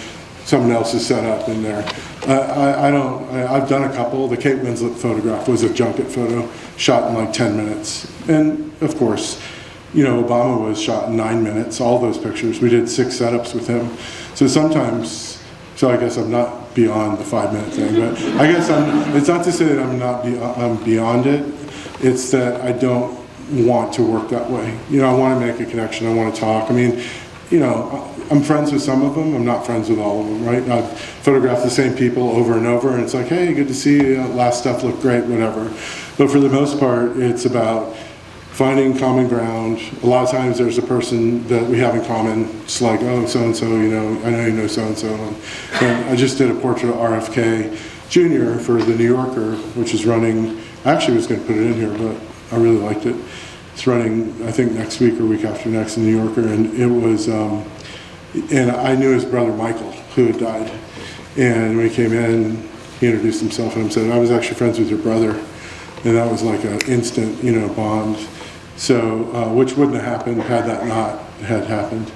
Someone else is set up in there. I've done a couple. The Kate Winslet photograph was a junket photo, shot in like 10 minutes. And of course, you know, Obama was shot in 9 minutes, all those pictures. We did 6 setups with him. So sometimes, I guess I'm not beyond the 5-minute thing, but I guess it's not to say that I'm beyond it. It's that I don't want to work that way. You know, I want to make a connection. I want to talk. I mean, you know, I'm friends with some of them. I'm not friends with all of them, right? I've photographed the same people over and over, and it's like, hey, good to see you. Last stuff looked great, whatever. But for the most part, it's about finding common ground. A lot of times there's a person that we have in common. It's like, oh, so-and-so, you know, I know you know so-and-so. And I just did a portrait of RFK Jr. for The New Yorker, which is running, I actually was going to put it in here, but I really liked it. It's running, I think, next week or week after next in New Yorker. And it was, and I knew his brother Michael, who had died. And when he came in, he introduced himself and said, I was actually friends with your brother. And that was like an instant, you know, bond. So, which wouldn't have happened had that not had happened.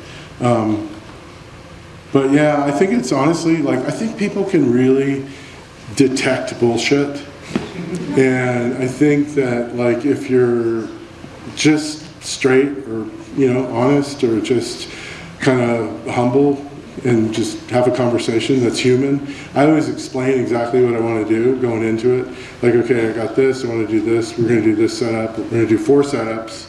But yeah, I think it's honestly, like, I think people can really detect bullshit. And I think that, like, if you're just straight or, you know, honest or just kind of humble and just have a conversation that's human. I always explain exactly what I want to do going into it. Like, okay, I got this, I want to do this, we're going to do this setup, we're going to do 4 setups,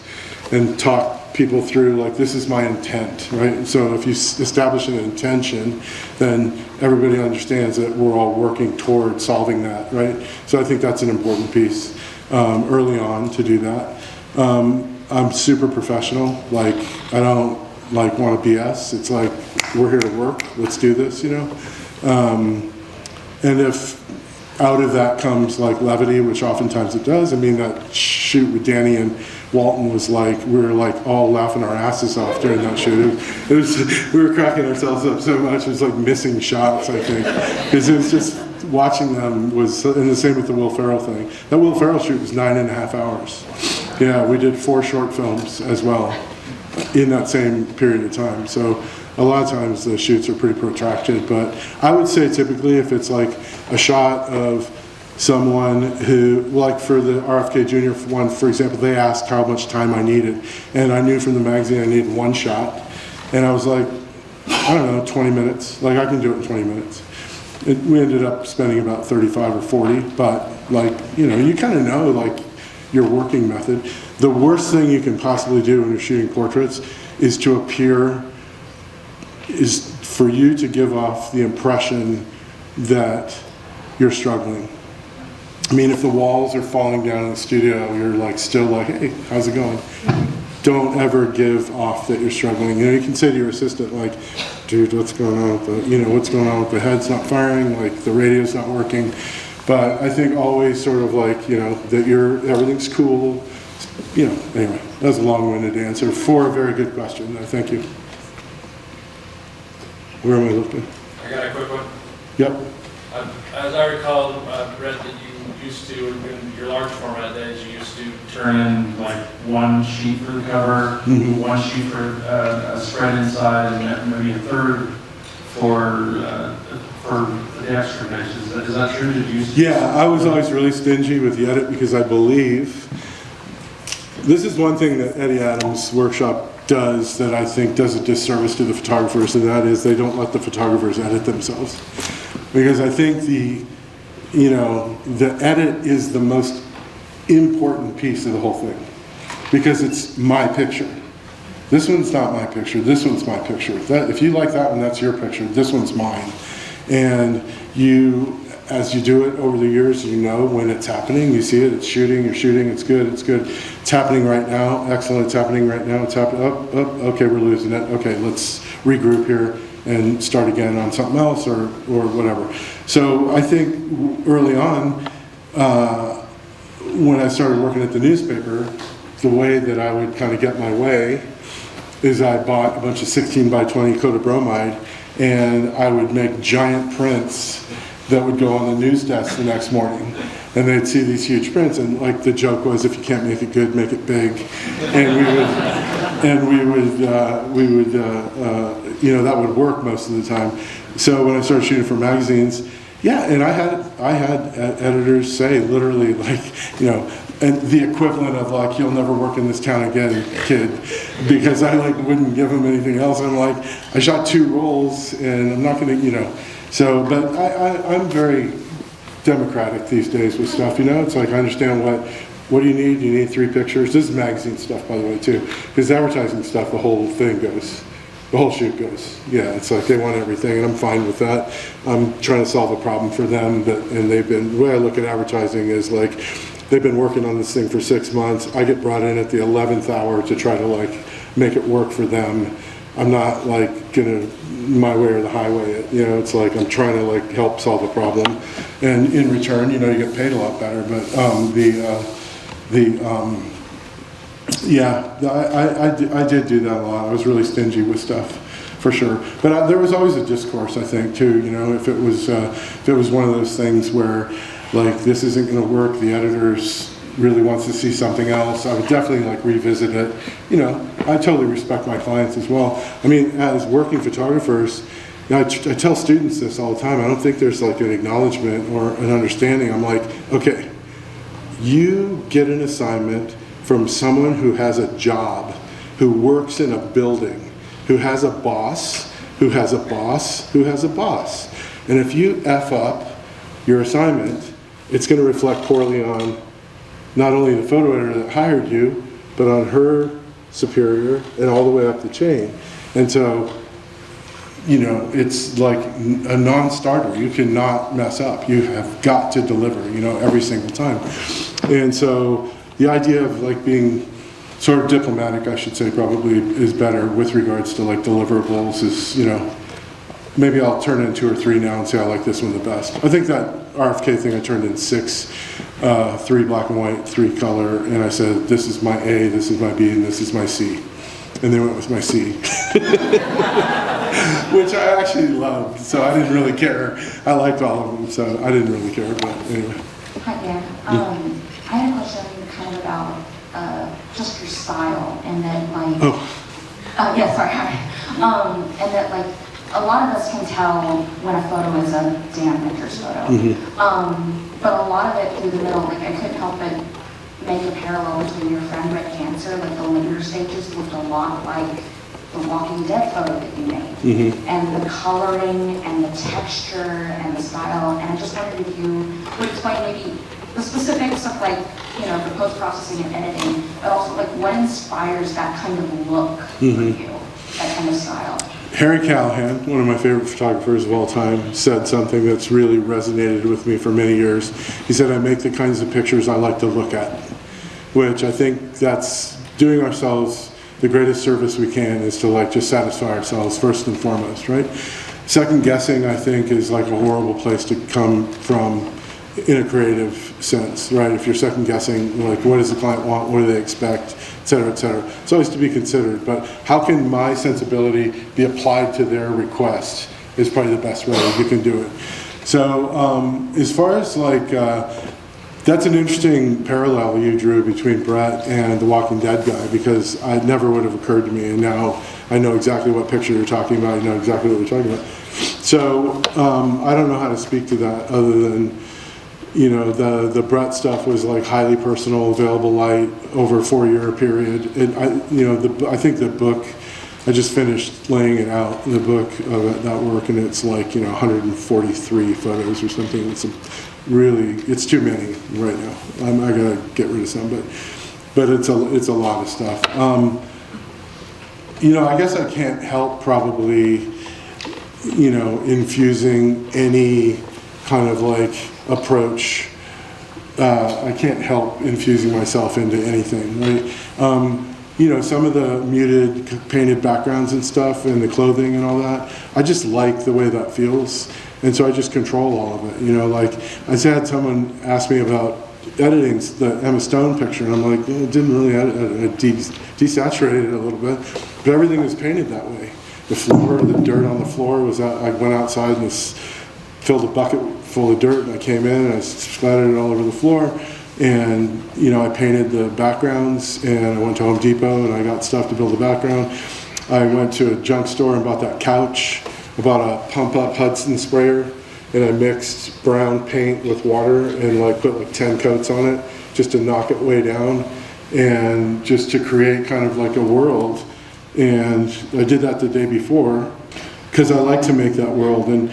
and talk people through, like, this is my intent, right? And so if you establish an intention, then everybody understands that we're all working toward solving that, right? So I think that's an important piece early on to do that. I'm super professional. Like, I don't like want to BS. It's like, we're here to work, let's do this, you know? And if out of that comes like levity, which oftentimes it does, I mean, that shoot with Danny and Walton was like, we were like all laughing our asses off during that shoot. It was we were cracking ourselves up so much, it was like missing shots, I think. Because it was just, watching them was, and the same with the Will Ferrell thing. That Will Ferrell shoot was 9.5 hours. Yeah, we did 4 short films as well in that same period of time. So a lot of times the shoots are pretty protracted, but I would say typically if it's like a shot of someone who, like for the RFK Jr. one, for example, they asked how much time I needed, and I knew from the magazine I needed 1 shot, and I was like, I don't know, 20 minutes, like I can do it in 20 minutes. We ended up spending about 35 or 40, but like, you know, you kind of know like your working method. The worst thing you can possibly do when you're shooting portraits is to appear, is for you to give off the impression that you're struggling. I mean, if the walls are falling down in the studio, you're like still like, hey, how's it going? Don't ever give off that you're struggling. You know, you can say to your assistant, like, dude, what's going on with the, you know, what's going on with the head's not firing, like the radio's not working. But I think always sort of like, you know, that everything's cool. You know, anyway, that was a long-winded answer for a very good question. Thank you. Where am I looking?
I got a quick one.
Yep.
As I recall, Brett, that you used to, in your large format days, you used to turn in like 1 sheet for the cover, 1 sheet for a spread inside, and maybe a third for the extra pages. Is that true? Did you used to?
Yeah, I was always really stingy with the edit because I believe this is one thing that Eddie Adams' workshop does that I think does a disservice to the photographers, and that is they don't let the photographers edit themselves. Because I think you know, the edit is the most important piece of the whole thing because it's my picture. This one's not my picture, this one's my picture. If you like that one, that's your picture, this one's mine. And you, as you do it over the years, you know when it's happening, you see it, it's shooting, you're shooting, it's good, it's good. It's happening right now, excellent, it's happening right now, it's happening, okay, we're losing it, okay, let's regroup here and start again on something else or whatever. So I think early on, when I started working at the newspaper, the way that I would kind of get my way is I bought a bunch of 16 by 20 coated bromide, and I would make giant prints that would go on the news desk the next morning. And they'd see these huge prints, and like the joke was, if you can't make it good, make it big. And we would, you know, that would work most of the time. So when I started shooting for magazines, yeah, and I had editors say literally like, you know, and the equivalent of like, you'll never work in this town again, kid, because I like wouldn't give them anything else. I'm like, I shot 2 rolls and I'm not gonna, you know, so, but I'm very democratic these days with stuff, you know, it's like I understand what do you need? You need 3 pictures. This is magazine stuff, by the way, too, because advertising stuff, the whole thing goes. The whole shoot goes. Yeah, it's like they want everything, and I'm fine with that. I'm trying to solve a problem for them, and they've been, the way I look at advertising is like, they've been working on this thing for 6 months. I get brought in at the 11th hour to try to like make it work for them. I'm not like gonna my way or the highway it, you know, it's like I'm trying to like help solve a problem, and in return, you know, you get paid a lot better, but yeah, I did do that a lot. I was really stingy with stuff, for sure. But there was always a discourse, I think, too. You know, if it was one of those things where, like, this isn't going to work, the editors really wants to see something else, I would definitely like revisit it. You know, I totally respect my clients as well. I mean, as working photographers, you know, I tell students this all the time. I don't think there's like an acknowledgement or an understanding. I'm like, okay, you get an assignment from someone who has a job, who works in a building, who has a boss, who has a boss, who has a boss. And if you F up your assignment, it's going to reflect poorly on not only the photo editor that hired you, but on her superior and all the way up the chain. And so, you know, it's like a non-starter. You cannot mess up. You have got to deliver, you know, every single time. And so the idea of like being sort of diplomatic, I should say, probably is better with regards to like deliverables is, you know, maybe I'll turn in 2 or 3 now and say I like this one the best. I think that RFK thing I turned in 6, 3 black and white, 3 color, and I said, this is my A, this is my B, and this is my C. And they went with my C. Which I actually loved, so I didn't really care. I liked all of them, so I didn't really care, but anyway.
Hi, Dan. I had a question kind of about just your style, and then like, yeah, sorry, hi. And that like, a lot of us can tell when a photo is a Dan Ventures photo. But a lot of it through the middle, like I couldn't help but make a parallel between your friend Rick Cancer, like the later stages looked a lot like the Walking Dead photo that you made. And the coloring and the texture and the style, and I just wondered if you would explain maybe the specifics of like, you know, the post-processing and editing, but also like what inspires that kind of look for you, that kind of style?
Harry Callahan, one of my favorite photographers of all time, said something that's really resonated with me for many years. He said, I make the kinds of pictures I like to look at, which I think that's doing ourselves the greatest service we can is to like just satisfy ourselves first and foremost, right? Second guessing, I think, is like a horrible place to come from in a creative sense, right? If you're second guessing, like what does the client want, what do they expect, et cetera, et cetera. It's always to be considered, but how can my sensibility be applied to their request is probably the best way you can do it. So as far as like, that's an interesting parallel you drew between Brett and the Walking Dead guy, because it never would have occurred to me, and now I know exactly what picture you're talking about, I know exactly what we're talking about. So I don't know how to speak to that other than, you know, the Brett stuff was like highly personal, available light over a 4-year period. And I think the book I just finished laying it out in the book of that work, and it's like, 143 photos or something. It's too many right now. I gotta get rid of some, but it's a lot of stuff. I guess I can't help probably, infusing any kind of like approach. I can't help infusing myself into anything, right? Some of the muted painted backgrounds and stuff and the clothing and all that, I just like the way that feels. And so I just control all of it. Like I had someone ask me about editing the Emma Stone picture, and I'm like, it didn't really edit it. I desaturated it a little bit, but everything was painted that way. The floor, the dirt on the floor was out. I went outside and filled a bucket full of dirt, and I came in and I splattered it all over the floor. And I painted the backgrounds, and I went to Home Depot and I got stuff to build the background. I went to a junk store and bought that couch. I bought a pump-up Hudson sprayer, and I mixed brown paint with water and put 10 coats on it just to knock it way down and just to create kind of like a world. And I did that the day before because I like to make that world. And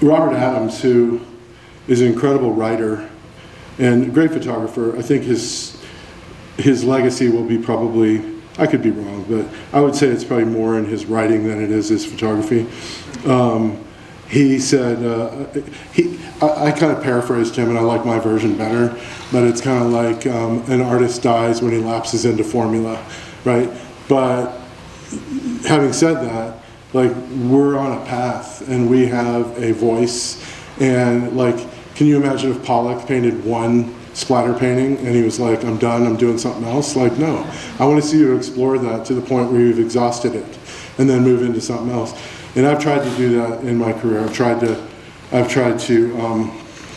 Robert Adams, who is an incredible writer and a great photographer, I think his legacy will be probably, I could be wrong, but I would say it's probably more in his writing than it is his photography. He said, I kind of paraphrased him, and I like my version better, but it's kind of like an artist dies when he lapses into formula, right? But having said that, we're on a path and we have a voice, and can you imagine if Pollock painted one splatter painting and he was like, I'm done, I'm doing something else? No, I want to see you explore that to the point where you've exhausted it and then move into something else. And I've tried to do that in my career. I've tried to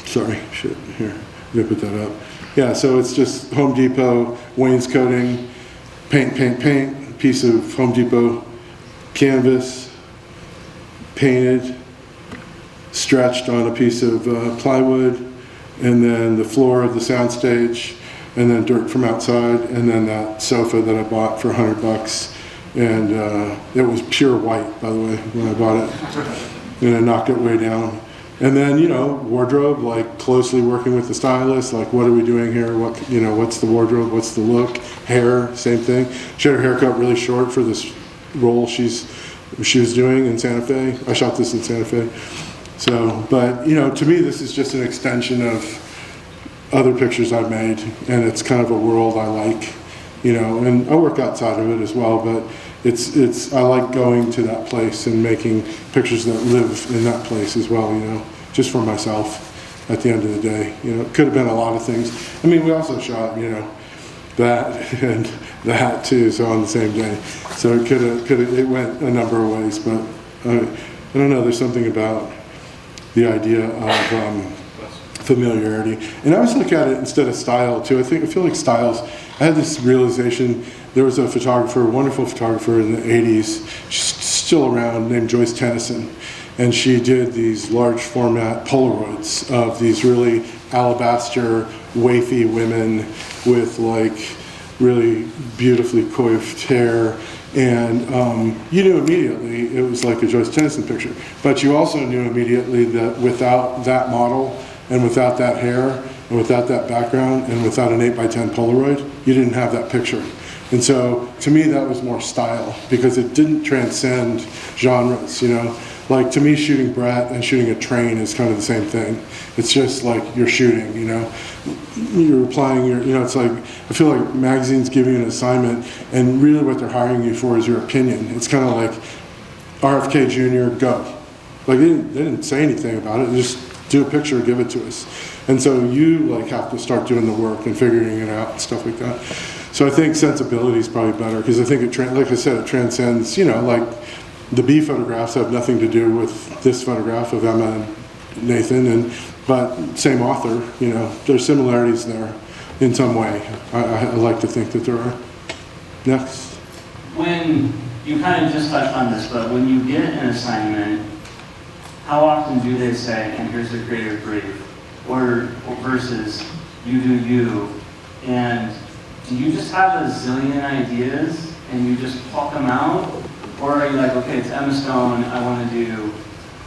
sorry, shit, here, I'm gonna put that up. Yeah, so it's just Home Depot wainscoting, paint, piece of Home Depot canvas, painted, stretched on a piece of plywood, and then the floor of the soundstage, and then dirt from outside, and then that sofa that I bought for $100. And it was pure white, by the way, when I bought it. And I knocked it way down. And then, wardrobe, closely working with the stylist, what are we doing here? What's the wardrobe? What's the look? Hair, same thing. She had her hair cut really short for this role she was doing in Santa Fe. I shot this in Santa Fe. So, but, to me, this is just an extension of other pictures I've made, and it's kind of a world I like, and I work outside of it as well, but I like going to that place and making pictures that live in that place as well, just for myself at the end of the day. It could have been a lot of things. I mean, we also shot, that and that too, so on the same day. So it went a number of ways, but I don't know, there's something about the idea of familiarity. And I always look at it instead of style too. I feel like styles, I had this realization, there was a photographer, a wonderful photographer in the 80s, she's still around, named Joyce Tennyson. And she did these large format Polaroids of these really alabaster, wafy women with really beautifully coiffed hair. And you knew immediately it was like a Joyce Tennyson picture. But you also knew immediately that without that model and without that hair and without that background and without an 8x10 Polaroid, you didn't have that picture. And so to me that was more style because it didn't transcend genres, to me shooting Brett and shooting a train is kind of the same thing. It's just you're shooting, you're applying it's I feel like magazines give you an assignment and really what they're hiring you for is your opinion. It's kind of like RFK Jr., go. They didn't say anything about it, just do a picture, give it to us. And so you have to start doing the work and figuring it out and stuff like that. So I think sensibility is probably better because I think like I said, it transcends, the B photographs have nothing to do with this photograph of Emma and Nathan, but same author, there's similarities there in some way. I like to think that there are. Next.
When you kind of just touched on this, but when you get an assignment, how often do they say, and here's the creative brief, or versus you do you, and do you just have a zillion ideas and you just pluck them out? Or are you like, okay, it's Emma Stone, I want to do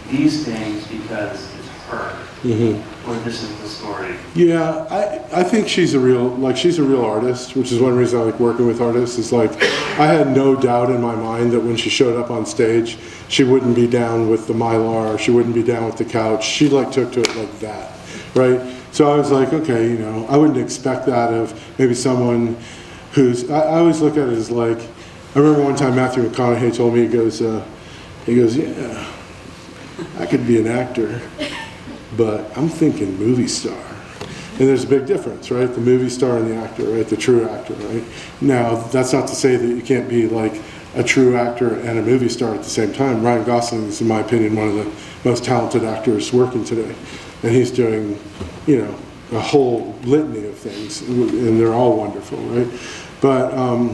these things because it's her, or this is the story?
Yeah, I think she's a real artist, which is one reason I like working with artists. Is like, I had no doubt in my mind that when she showed up on stage, she wouldn't be down with the Mylar, she wouldn't be down with the couch. She like took to it like that, right? So I was like, okay, you know, I wouldn't expect that of maybe someone who's, I always look at it as like, I remember one time Matthew McConaughey told me, he goes, yeah, I could be an actor, but I'm thinking movie star. And there's a big difference, right? The movie star and the actor, right? The true actor, right? Now, that's not to say that you can't be like a true actor and a movie star at the same time. Ryan Gosling is, in my opinion, one of the most talented actors working today. And he's doing, you know, a whole litany of things, and they're all wonderful, right? But I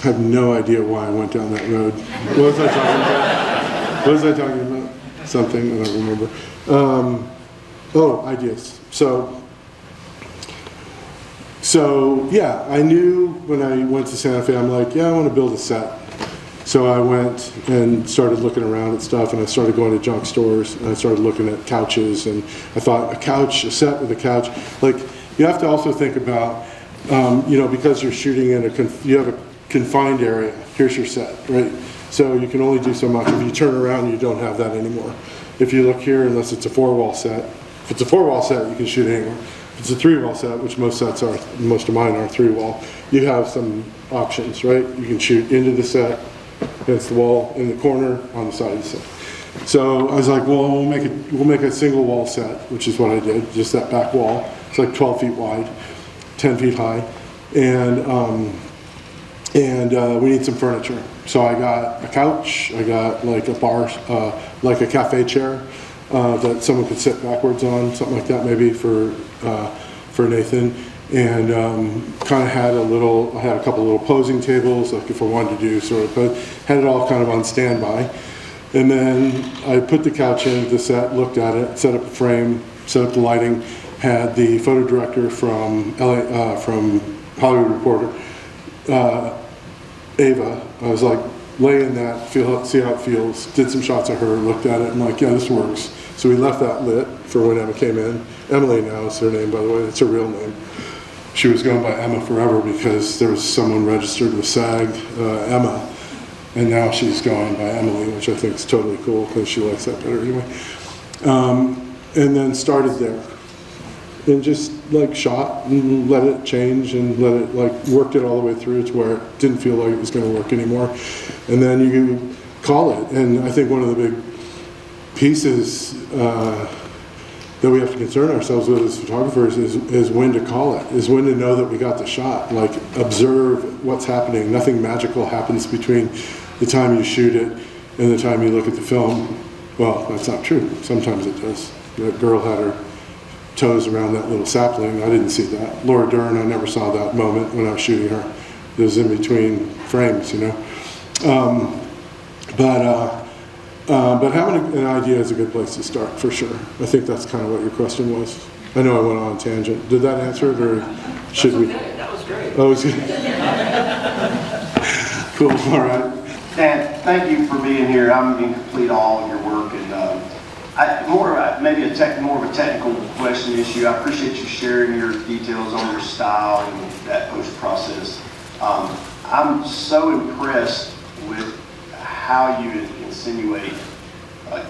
have no idea why I went down that road. What was I talking about? What was I talking about? Something, I don't remember. Ideas. So yeah, I knew when I went to Santa Fe, I'm like, yeah, I want to build a set. So I went and started looking around at stuff, and I started going to junk stores, and I started looking at couches, and I thought a set with a couch. Like, you have to also think about, you know, because you're shooting in you have a confined area, here's your set, right? So you can only do so much. If you turn around, you don't have that anymore. If you look here, unless it's a 4-wall set, if it's a 4-wall set, you can shoot anywhere. If it's a 3-wall set, which most of mine are 3-wall, you have some options, right? You can shoot into the set, against the wall, in the corner, on the side of the set. So I was like, well, we'll make a single wall set, which is what I did, just that back wall. It's like 12 feet wide, 10 feet high, and we need some furniture. So I got a couch, I got like a bar, like a cafe chair that someone could sit backwards on, something like that maybe for Nathan. And kind of had I had a couple little posing tables, like if I wanted to do sort of, but had it all kind of on standby. And then I put the couch into the set, looked at it, set up a frame, set up the lighting, had the photo director from from Hollywood Reporter, Ava. I was like, lay in that, see how it feels, did some shots of her, looked at it, and like, yeah, this works. So we left that lit for when Emma came in. Emily now is her name, by the way, it's her real name. She was going by Emma forever because there was someone registered with SAG, Emma, and now she's going by Emily, which I think is totally cool because she likes that better anyway. And then started there, and just like shot and let it change and let it like worked it all the way through to where it didn't feel like it was going to work anymore, and then you call it. And I think one of the big pieces that we have to concern ourselves with as photographers is when to call it, is when to know that we got the shot. Like, observe what's happening. Nothing magical happens between the time you shoot it and the time you look at the film. Well, that's not true. Sometimes it does. That girl had her toes around that little sapling. I didn't see that. Laura Dern, I never saw that moment when I was shooting her. It was in between frames, you know. But having an idea is a good place to start, for sure. I think that's kind of what your question was. I know I went on a tangent. Did that answer it, or should we?
That was great.
Oh, was good. Cool, all right.
Dan, thank you for being here. I'm in complete awe of your work, and more of a technical question issue. I appreciate you sharing your details on your style and that post-process. I'm so impressed with how you insinuate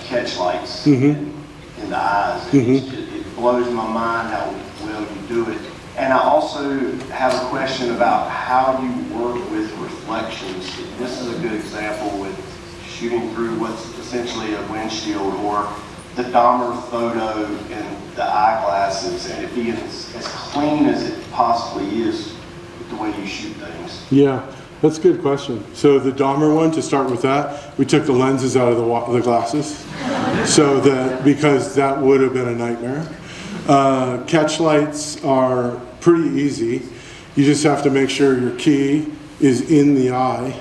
catch lights in the eyes. It blows my mind how well you do it. And I also have a question about how you work with reflections. This is a good example with shooting through what's essentially a windshield, or the Dahmer photo in the eyeglasses, and it being as clean as it possibly is with the way you shoot things.
Yeah, that's a good question. So the Dahmer one, to start with that, we took the lenses out of the glasses, so that, because that would have been a nightmare. Catch lights are pretty easy. You just have to make sure your key is in the eye,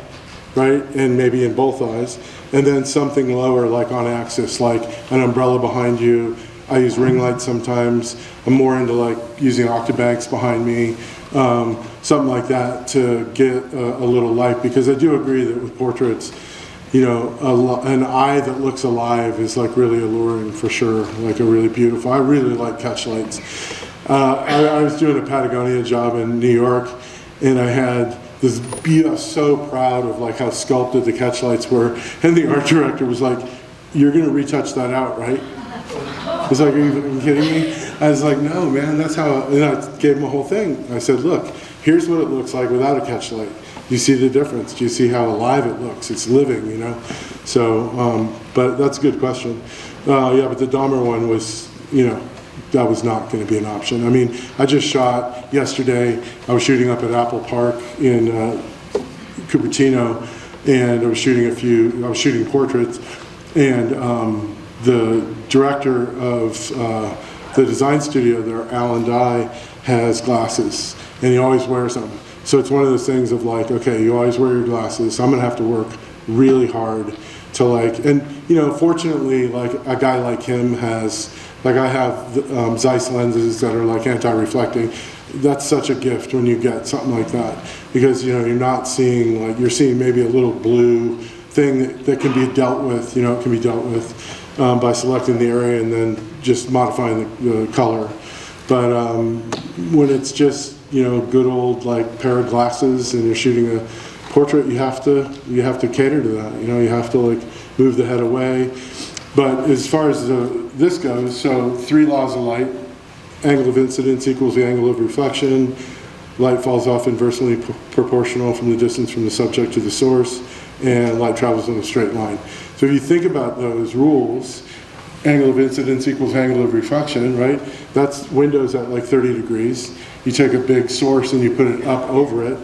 right? And maybe in both eyes. And then something lower, like on axis, like an umbrella behind you. I use ring lights sometimes. I'm more into like using octabanks behind me. something like that to get a little light, because I do agree that with portraits, you know, an eye that looks alive is like really alluring for sure, like a really beautiful. I really like catch lights. I was doing a Patagonia job in New York, and I had this, I was so proud of like how sculpted the catch lights were, and the art director was like, "You're gonna retouch that out, right?" I was like, "Are you kidding me?" I was like, "No, man, that's how," and I gave him a whole thing. I said, "Look, here's what it looks like without a catch light. Do you see the difference? Do you see how alive it looks? It's living, you know?" So, but that's a good question. Yeah, but the Dahmer one was, you know, that was not going to be an option. I mean, I just shot yesterday. I was shooting up at Apple Park in Cupertino, and I was shooting portraits, and the director of the design studio there, Alan Dye, has glasses, and he always wears them. So it's one of those things of like, okay, you always wear your glasses, so I'm gonna have to work really hard to like, and you know, fortunately, like a guy like him has, like I have Zeiss lenses that are like anti-reflecting. That's such a gift when you get something like that, because you know, you're not seeing, like, you're seeing maybe a little blue thing that can be dealt with, you know, it can be dealt with by selecting the area and then just modifying the color. But when it's just, you know, good old like pair of glasses and you're shooting a portrait, you have to cater to that. You know, you have to like move the head away. But as far as this goes, so 3 laws of light: angle of incidence equals the angle of reflection. Light falls off inversely proportional from the distance from the subject to the source, and light travels in a straight line. So if you think about those rules, angle of incidence equals angle of reflection, right? That's windows at like 30 degrees. You take a big source and you put it up over it.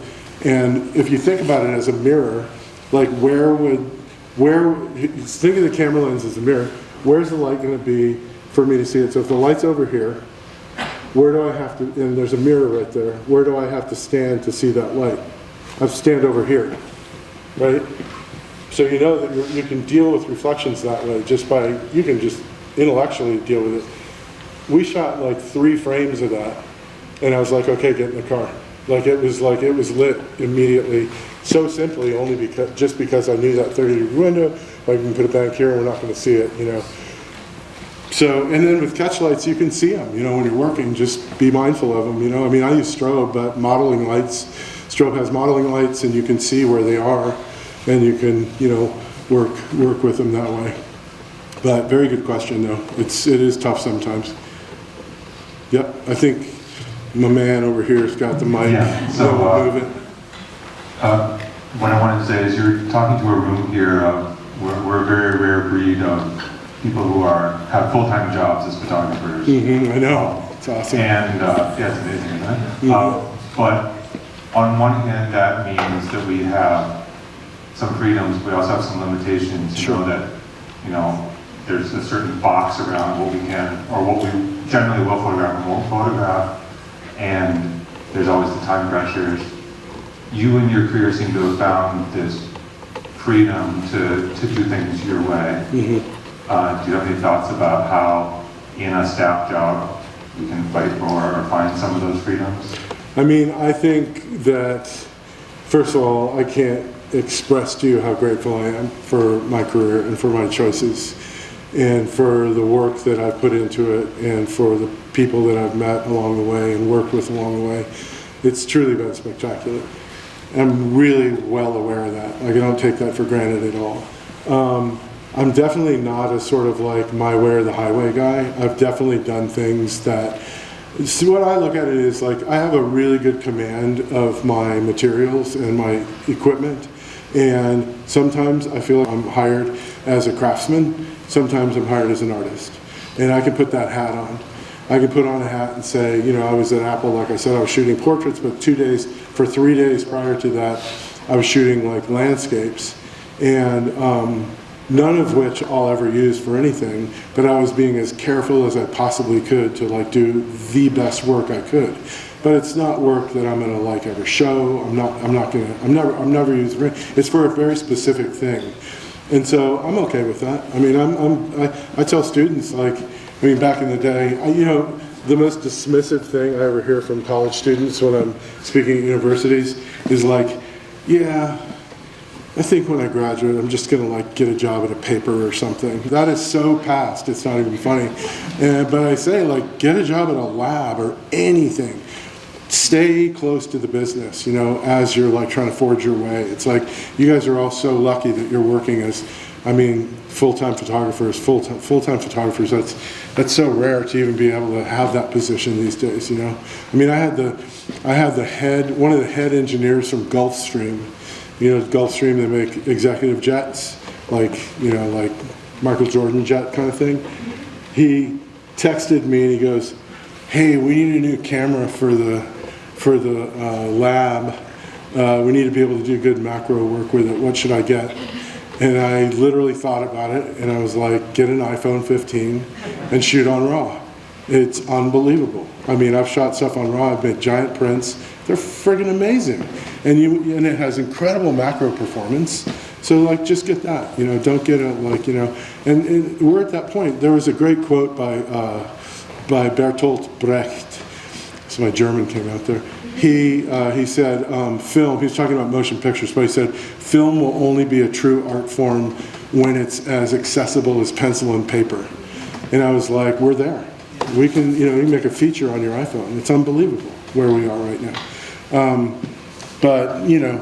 And if you think about it as a mirror, like think of the camera lens as a mirror. Where's the light going to be for me to see it? So if the light's over here, where do I have to, and there's a mirror right there, where do I have to stand to see that light? I have to stand over here, right? So you know that you can deal with reflections that way just by, you can just intellectually deal with it. We shot like 3 frames of that, and I was like, okay, get in the car. Like it was lit immediately, so simply, only because I knew that 30-degree window, I can put it back here and we're not going to see it, you know. So, and then with catch lights, you can see them, you know, when you're working, just be mindful of them, you know. I mean, I use strobe, but modeling lights, strobe has modeling lights, and you can see where they are, and you can, you know, work with them that way. But very good question, though. It is tough sometimes. Yep, I think my man over here has got the mic.
Yeah, so
move it.
what I wanted to say is you're talking to a room here of, we're a very rare breed of people who have full-time jobs as photographers.
I know, it's awesome.
And yeah, it's amazing, isn't it? But on one hand, that means that we have some freedoms, we also have some limitations. You know that, you know, there's a certain box around what we can, or what we generally will photograph and won't photograph, and there's always the time pressures. You in your career seem to have found this freedom to do things your way. Do you have any thoughts about how in a staff job we can fight for or find some of those freedoms?
I mean, I think that, first of all, I can't express to you how grateful I am for my career and for my choices and for the work that I've put into it and for the people that I've met along the way and worked with along the way. It's truly been spectacular. I'm really well aware of that. Like, I don't take that for granted at all. I'm definitely not a sort of like my way or the highway guy. I've definitely done things that, see, what I look at it is like I have a really good command of my materials and my equipment, and sometimes I feel like I'm hired as a craftsman, sometimes I'm hired as an artist, and I can put that hat on. I can put on a hat and say, you know, I was at Apple, like I said, I was shooting portraits, but for 3 days prior to that, I was shooting like landscapes, and none of which I'll ever use for anything, but I was being as careful as I possibly could to like do the best work I could. But it's not work that I'm gonna like ever show. I'm never using it. It's for a very specific thing. And so I'm okay with that. I mean, I tell students, like, I mean, back in the day, you know, the most dismissive thing I ever hear from college students when I'm speaking at universities is like, yeah, I think when I graduate, I'm just gonna like get a job at a paper or something. That is so past, it's not even funny. But I say like, get a job at a lab or anything. Stay close to the business, you know, as you're like trying to forge your way. It's like, you guys are all so lucky that you're working as, I mean, full-time photographers, full-time photographers. That's so rare to even be able to have that position these days, you know. I mean, I had one of the head engineers from Gulfstream. You know, Gulfstream, they make executive jets, like, you know, like Michael Jordan jet kind of thing. He texted me and he goes, hey, we need a new camera for the lab. We need to be able to do good macro work with it. What should I get? And I literally thought about it, and I was like, get an iPhone 15 and shoot on RAW. It's unbelievable. I mean, I've shot stuff on RAW. I've made giant prints. They're friggin' amazing. And it has incredible macro performance. So, like, just get that. You know, don't get it, like, you know. And we're at that point. There was a great quote by Bertolt Brecht. So my German came out there. He said, film, he was talking about motion pictures, but he said, film will only be a true art form when it's as accessible as pencil and paper. And I was like, we're there. We can, you know, you can make a feature on your iPhone. It's unbelievable where we are right now. But, you know,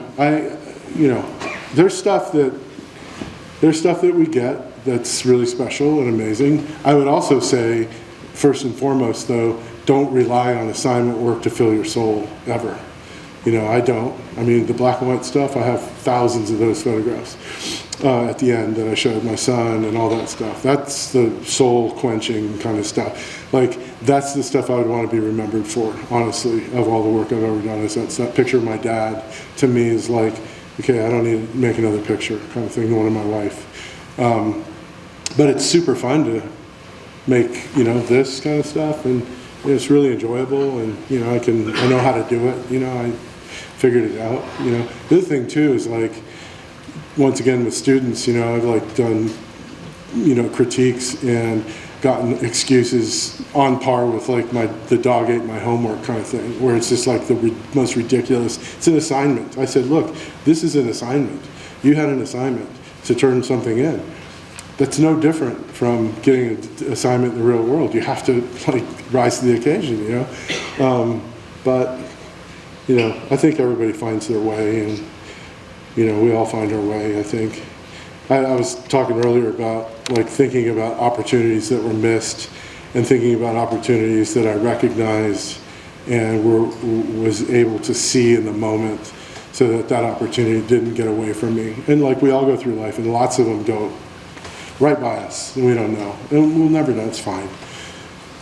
there's stuff that we get that's really special and amazing. I would also say, first and foremost, though, don't rely on assignment work to fill your soul, ever. You know, I don't. I mean, the black and white stuff, I have thousands of those photographs at the end that I showed my son and all that stuff. That's the soul-quenching kind of stuff. Like, that's the stuff I would want to be remembered for, honestly, of all the work I've ever done. Is that picture of my dad, to me, is like, okay, I don't need to make another picture kind of thing, one of my wife. But it's super fun to make, you know, this kind of stuff, and it's really enjoyable, and, you know, I know how to do it, you know, I figured it out, you know. The other thing too is, like, once again with students, you know, I've like done, you know, critiques and gotten excuses on par with like the dog ate my homework kind of thing, where it's just like the most ridiculous, it's an assignment. I said, look, this is an assignment. You had an assignment to turn something in. That's no different from getting an assignment in the real world. You have to like rise to the occasion, you know. But you know, I think everybody finds their way, and you know, we all find our way. I think. I was talking earlier about like thinking about opportunities that were missed, and thinking about opportunities that I recognized and was able to see in the moment, so that opportunity didn't get away from me. And like we all go through life, and lots of them go right by us, and we don't know, and we'll never know. It's fine.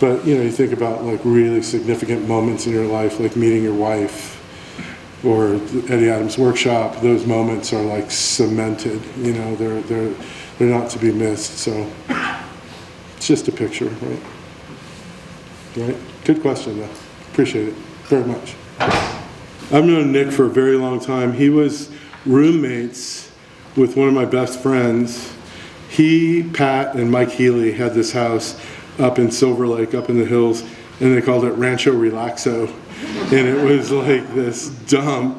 But you know, you think about like really significant moments in your life, like meeting your wife, or Eddie Adams' workshop. Those moments are like cemented. You know, they're not to be missed. So it's just a picture, right? Right. Good question, though. Appreciate it very much. I've known Nick for a very long time. He was roommates with one of my best friends. He, Pat, and Mike Healy had this house up in Silver Lake, up in the hills, and they called it Rancho Relaxo. And it was like this dump,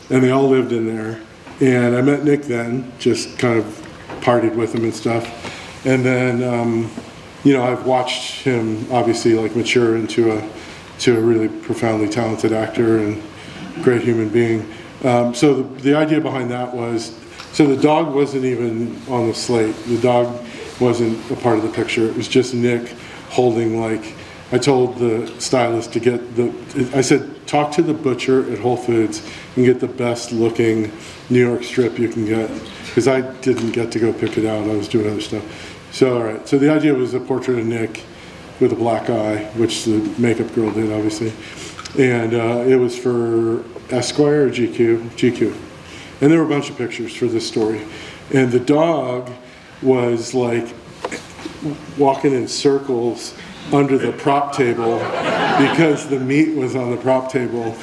and they all lived in there. And I met Nick then, just kind of partied with him and stuff. And then, you know, I've watched him obviously like mature into a really profoundly talented actor and great human being. So the idea behind that was, so the dog wasn't even on the slate. The dog wasn't a part of the picture. It was just Nick holding, like, I told the stylist to get I said, talk to the butcher at Whole Foods and get the best looking New York strip you can get. Because I didn't get to go pick it out. I was doing other stuff. So, all right. So the idea was a portrait of Nick with a black eye, which the makeup girl did, obviously. And it was for Esquire or GQ? GQ. And there were a bunch of pictures for this story. And the dog was like walking in circles under the prop table because the meat was on the prop table.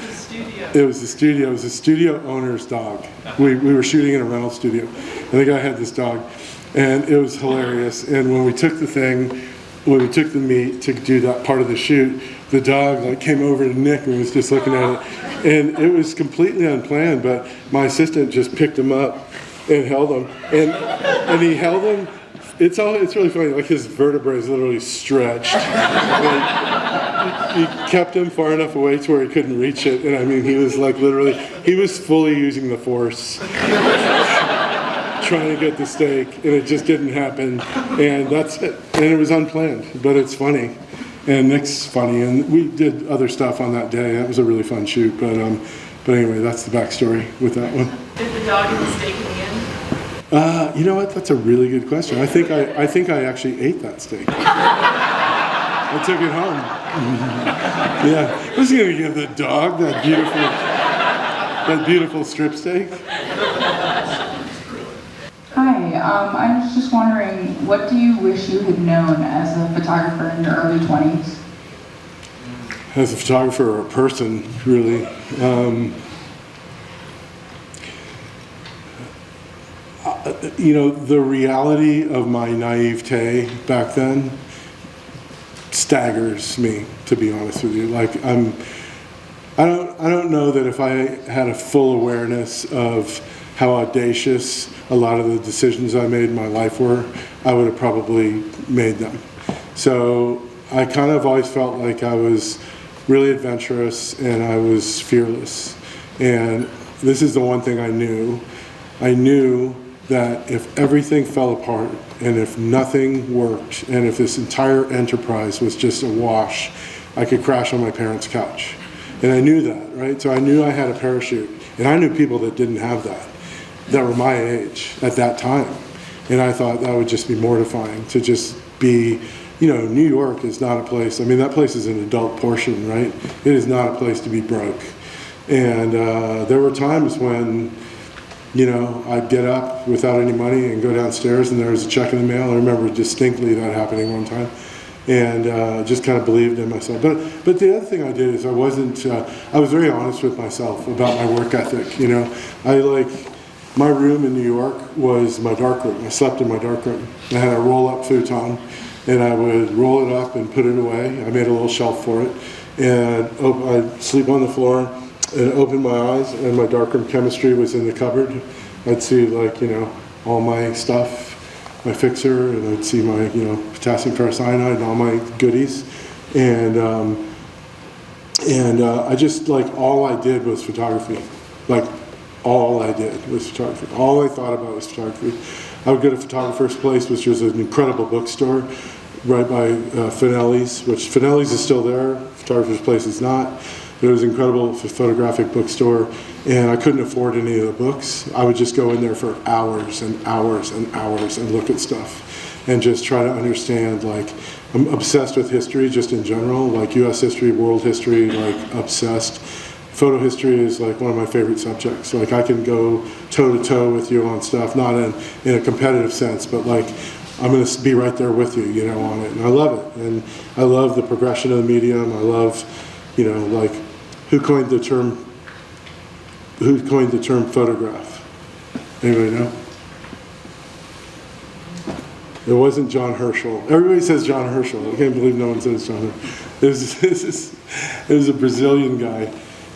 It was the studio. It was the studio owner's dog. We were shooting in a rental studio. And the guy had this dog. And it was hilarious. And when we took the thing, when we took the meat to do that part of the shoot, the dog like came over to Nick and was just looking at it, and it was completely unplanned. But my assistant just picked him up and held him, and he held him. It's really funny. Like his vertebrae is literally stretched. Like, he kept him far enough away to where he couldn't reach it, and I mean, he was like literally, he was fully using the force. Trying to get the steak, and it just didn't happen, and that's it. And it was unplanned, but it's funny, and Nick's funny, and we did other stuff on that day. That was a really fun shoot, but anyway, that's the backstory with that one.
Did the dog get the steak in the end?
You know what? That's a really good question. I think I actually ate that steak. I took it home. Yeah, I was gonna give the dog that beautiful strip steak.
Hi, I was just wondering, what do you wish you had known as a photographer in your early 20s?
As a photographer or a person, really. You know, the reality of my naivete back then staggers me, to be honest with you. Like, I don't know that if I had a full awareness of how audacious a lot of the decisions I made in my life were, I would have probably made them. So I kind of always felt like I was really adventurous and I was fearless. And this is the one thing I knew. I knew that if everything fell apart and if nothing worked and if this entire enterprise was just a wash, I could crash on my parents' couch. And I knew that, right? So I knew I had a parachute. And I knew people that didn't have that were my age at that time. And I thought that would just be mortifying to just be, you know, New York is not a place, I mean, that place is an adult portion, right? It is not a place to be broke. And there were times when, you know, I'd get up without any money and go downstairs and there was a check in the mail. I remember distinctly that happening one time. And just kind of believed in myself. But the other thing I did is I was very honest with myself about my work ethic, you know. My room in New York was my dark room. I slept in my dark room. I had a roll-up futon, and I would roll it up and put it away. I made a little shelf for it, and I'd sleep on the floor and open my eyes, and my darkroom chemistry was in the cupboard. I'd see, like, you know, all my stuff, my fixer, and I'd see my, you know, potassium ferrocyanide and all my goodies, and I just, like, all I did was photography. Like, all I did was photography. All I thought about was photography. I would go to Photographer's Place, which was an incredible bookstore right by Finelli's, which Finelli's is still there, Photographer's Place is not. But it was an incredible photographic bookstore, and I couldn't afford any of the books. I would just go in there for hours and hours and hours and look at stuff and just try to understand, like, I'm obsessed with history just in general, like US history, world history, like obsessed. Photo history is like one of my favorite subjects. Like, I can go toe to toe with you on stuff, not in a competitive sense, but like I'm going to be right there with you, you know, on it. And I love it. And I love the progression of the medium. I love, you know, like, who coined the term photograph? Anybody know? It wasn't John Herschel. Everybody says John Herschel. I can't believe no one says John Herschel. It was a Brazilian guy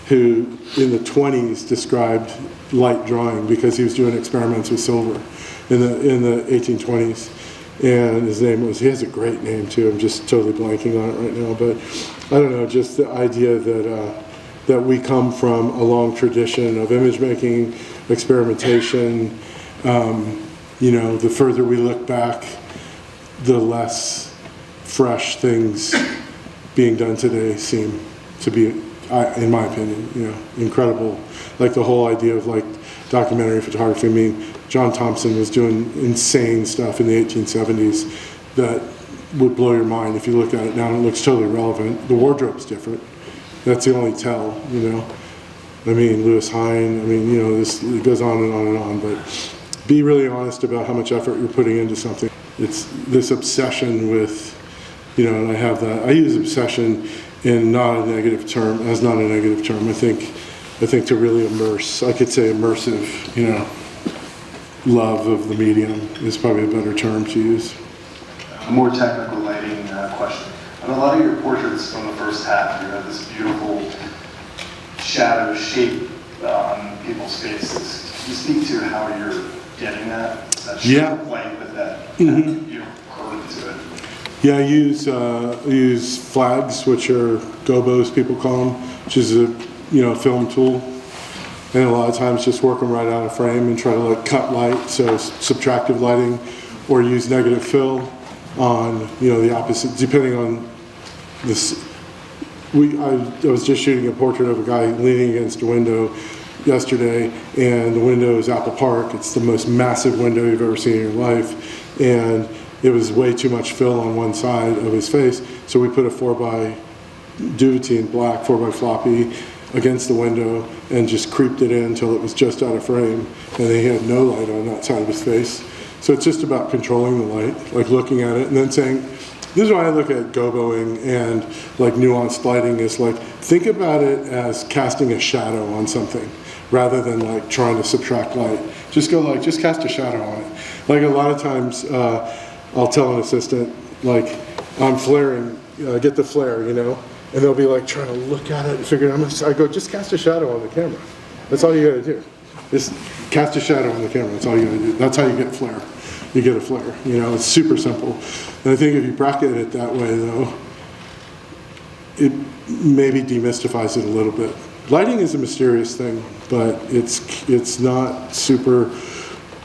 who in the 20s described light drawing because he was doing experiments with silver in the 1820s. And his name was, he has a great name too, I'm just totally blanking on it right now, but I don't know, just the idea that we come from a long tradition of image making, experimentation. You know, the further we look back, the less fresh things being done today seem to be, in my opinion, you know, incredible. Like the whole idea of like documentary photography. I mean, John Thompson was doing insane stuff in the 1870s that would blow your mind if you look at it now. It looks totally relevant. The wardrobe's different. That's the only tell, you know. I mean, Louis Hine, I mean, you know, this, it goes on and on and on, but be really honest about how much effort you're putting into something. It's this obsession with, you know, and I have that. I use obsession in not a negative term, as not a negative term. I think to really immerse, I could say immersive, you know, love of the medium is probably a better term to use.
A more technical lighting
And a lot of your portraits from the first half, you have this beautiful shadow shape on people's faces. Can you speak to how you're getting that shape of light with that curve to it?
Yeah, I use flags, which are gobos, people call them, which is a film tool, and a lot of times just work them right out of frame and try to like cut light, so subtractive lighting, or use negative fill on the opposite, depending on this. I was just shooting a portrait of a guy leaning against a window yesterday, and the window is Apple Park. It's the most massive window you've ever seen in your life, and it was way too much fill on one side of his face, so we put a 4x Duvetine black 4x floppy against the window and just creeped it in until it was just out of frame, and he had no light on that side of his face. So it's just about controlling the light, like looking at it and then saying, this is why I look at goboing and like nuanced lighting is like, think about it as casting a shadow on something rather than like trying to subtract light. Just go like, just cast a shadow on it. Like a lot of times, I'll tell an assistant, like, I'm flaring, get the flare, and they'll be like trying to look at it and figure it out. I go, just cast a shadow on the camera. That's all you gotta do. Just cast a shadow on the camera, that's all you gotta do. That's how you get flare. You get a flare, it's super simple. And I think if you bracket it that way though, it maybe demystifies it a little bit. Lighting is a mysterious thing, but it's not super.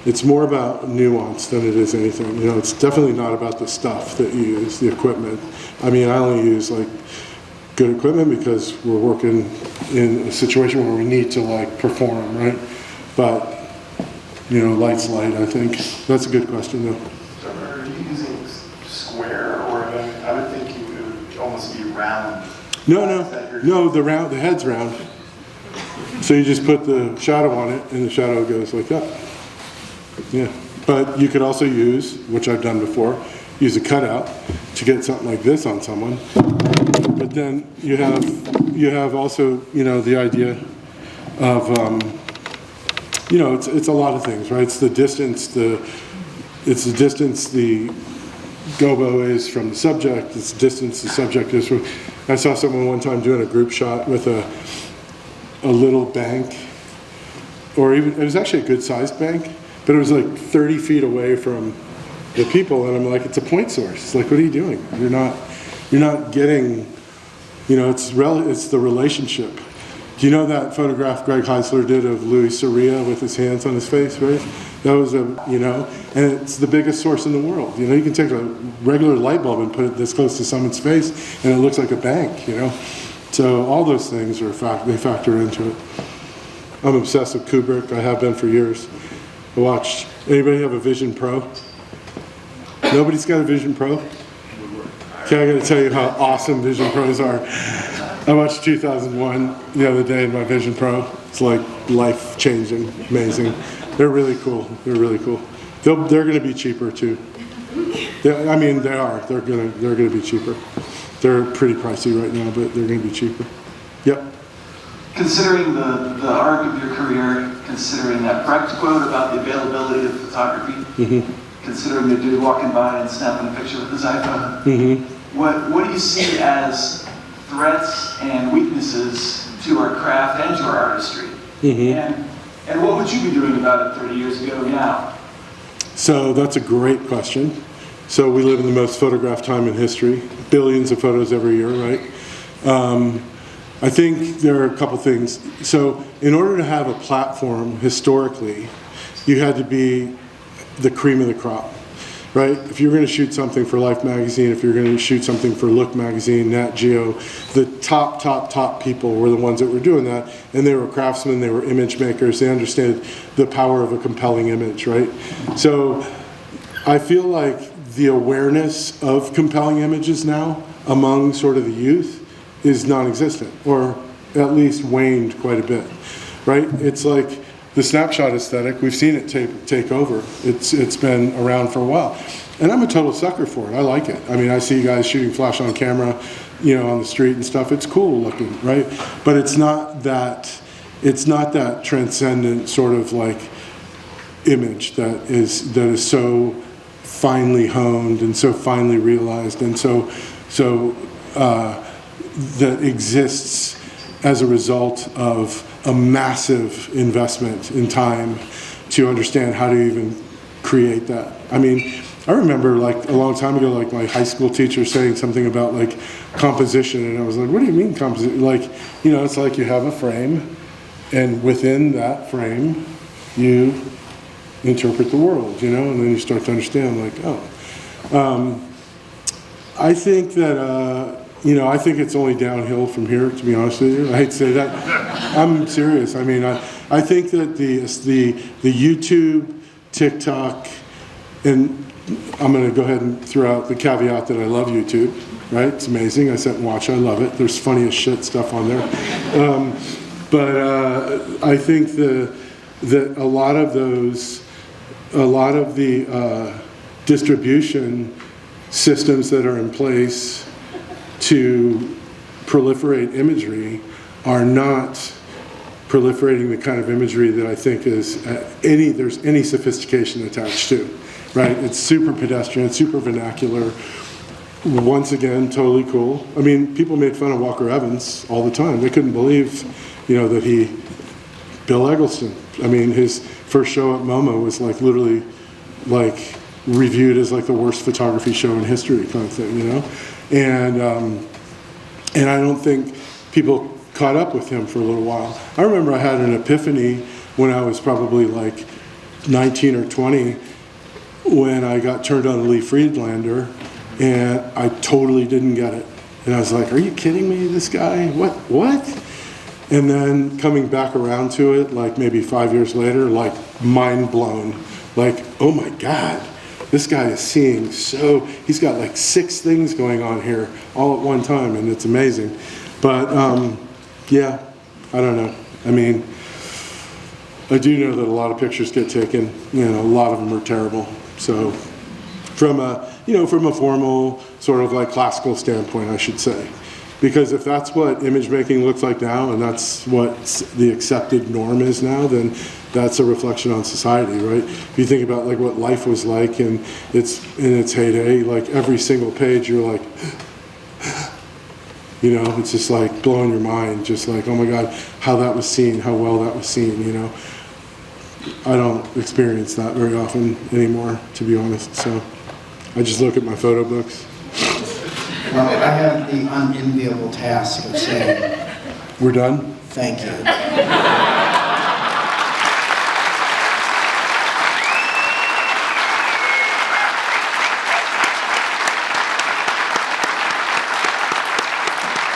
It's more about nuance than it is anything. It's definitely not about the stuff that you use, the equipment. I mean, I only use like good equipment because we're working in a situation where we need to like perform, right? But light's light, I think. That's a good question though.
So are you using square, or I would think it would almost be round?
No, the head's round. So you just put the shadow on it and the shadow goes like that. Yeah, but you could also use, which I've done before, use a cutout to get something like this on someone. But then you have also the idea of it's a lot of things, right? It's the distance the gobo is from the subject. It's the distance the subject is from. I saw someone one time doing a group shot with a little bank, or even it was actually a good sized bank. But it was like 30 feet away from the people, and I'm like, it's a point source. It's like, what are you doing? You're not getting, it's the relationship. Do you know that photograph Greg Heisler did of Louis Soria with his hands on his face, right? That was and it's the biggest source in the world. You can take a regular light bulb and put it this close to someone's face, and it looks like a bank, So all those things they factor into it. I'm obsessed with Kubrick. I have been for years. I watched. Anybody have a Vision Pro? Nobody's got a Vision Pro? Okay, I gotta tell you how awesome Vision Pros are. I watched 2001 the other day in my Vision Pro. It's like life-changing, amazing. They're really cool. They're really cool. They're gonna be cheaper too. They are. They're gonna be cheaper. They're pretty pricey right now, but they're gonna be cheaper. Yep.
Considering the arc of your career, considering that Brecht quote about the availability of photography, considering the dude walking by and snapping a picture with his iPhone, what do you see as threats and weaknesses to our craft and to our artistry? And what would you be doing about it 30 years ago now?
So that's a great question. So we live in the most photographed time in history, billions of photos every year, right? I think there are a couple things. So in order to have a platform historically, you had to be the cream of the crop, right? If you're going to shoot something for Life magazine, if you're going to shoot something for Look magazine, Nat Geo, the top people were the ones that were doing that, and they were craftsmen, they were image makers, they understood the power of a compelling image, right? So I feel like the awareness of compelling images now among sort of the youth is non-existent, or at least waned quite a bit, right? It's like the snapshot aesthetic, we've seen it take over. It's been around for a while. And I'm a total sucker for it. I like it. I mean, I see guys shooting flash on camera, on the street and stuff. It's cool looking, right? But it's not that transcendent sort of like image that is so finely honed and so finely realized and so that exists as a result of a massive investment in time to understand how to even create that. I mean, I remember like a long time ago, like my high school teacher saying something about like composition, and I was like, what do you mean composition? Like, you know, it's like you have a frame, and within that frame, you interpret the world, you know, and then you start to understand like, oh. I think that, you know, I think it's only downhill from here, to be honest with you. I hate to say that. I'm serious. I mean, I think that the YouTube, TikTok, and I'm going to go ahead and throw out the caveat that I love YouTube, right? It's amazing. I sit and watch. I love it. There's funny as shit stuff on there. But I think that a lot of the distribution systems that are in place to proliferate imagery are not proliferating the kind of imagery that I think is there's any sophistication attached to, right? It's super pedestrian, super vernacular. Once again, totally cool. I mean, people made fun of Walker Evans all the time. They couldn't believe, you know, that Bill Eggleston. I mean, his first show at MoMA was like literally like reviewed as like the worst photography show in history kind of thing, you know? And I don't think people caught up with him for a little while. I remember I had an epiphany when I was probably like 19 or 20 when I got turned on to Lee Friedlander, and I totally didn't get it. And I was like, are you kidding me, this guy? What? And then coming back around to it, like maybe 5 years later, like mind blown. Like, oh my God, this guy is seeing he's got like 6 things going on here all at one time, and it's amazing. But yeah, I don't know. I mean, I do know that a lot of pictures get taken, you know, a lot of them are terrible. So from a formal sort of like classical standpoint, I should say. Because if that's what image making looks like now, and that's what the accepted norm is now, then that's a reflection on society, right? If you think about like what life was like in its heyday, like every single page, you're like, you know, it's just like blowing your mind, just like, oh my God, how that was seen, how well that was seen, you know. I don't experience that very often anymore, to be honest. So I just look at my photo books.
Well, I have the unenviable task of saying,
we're done?
Thank you.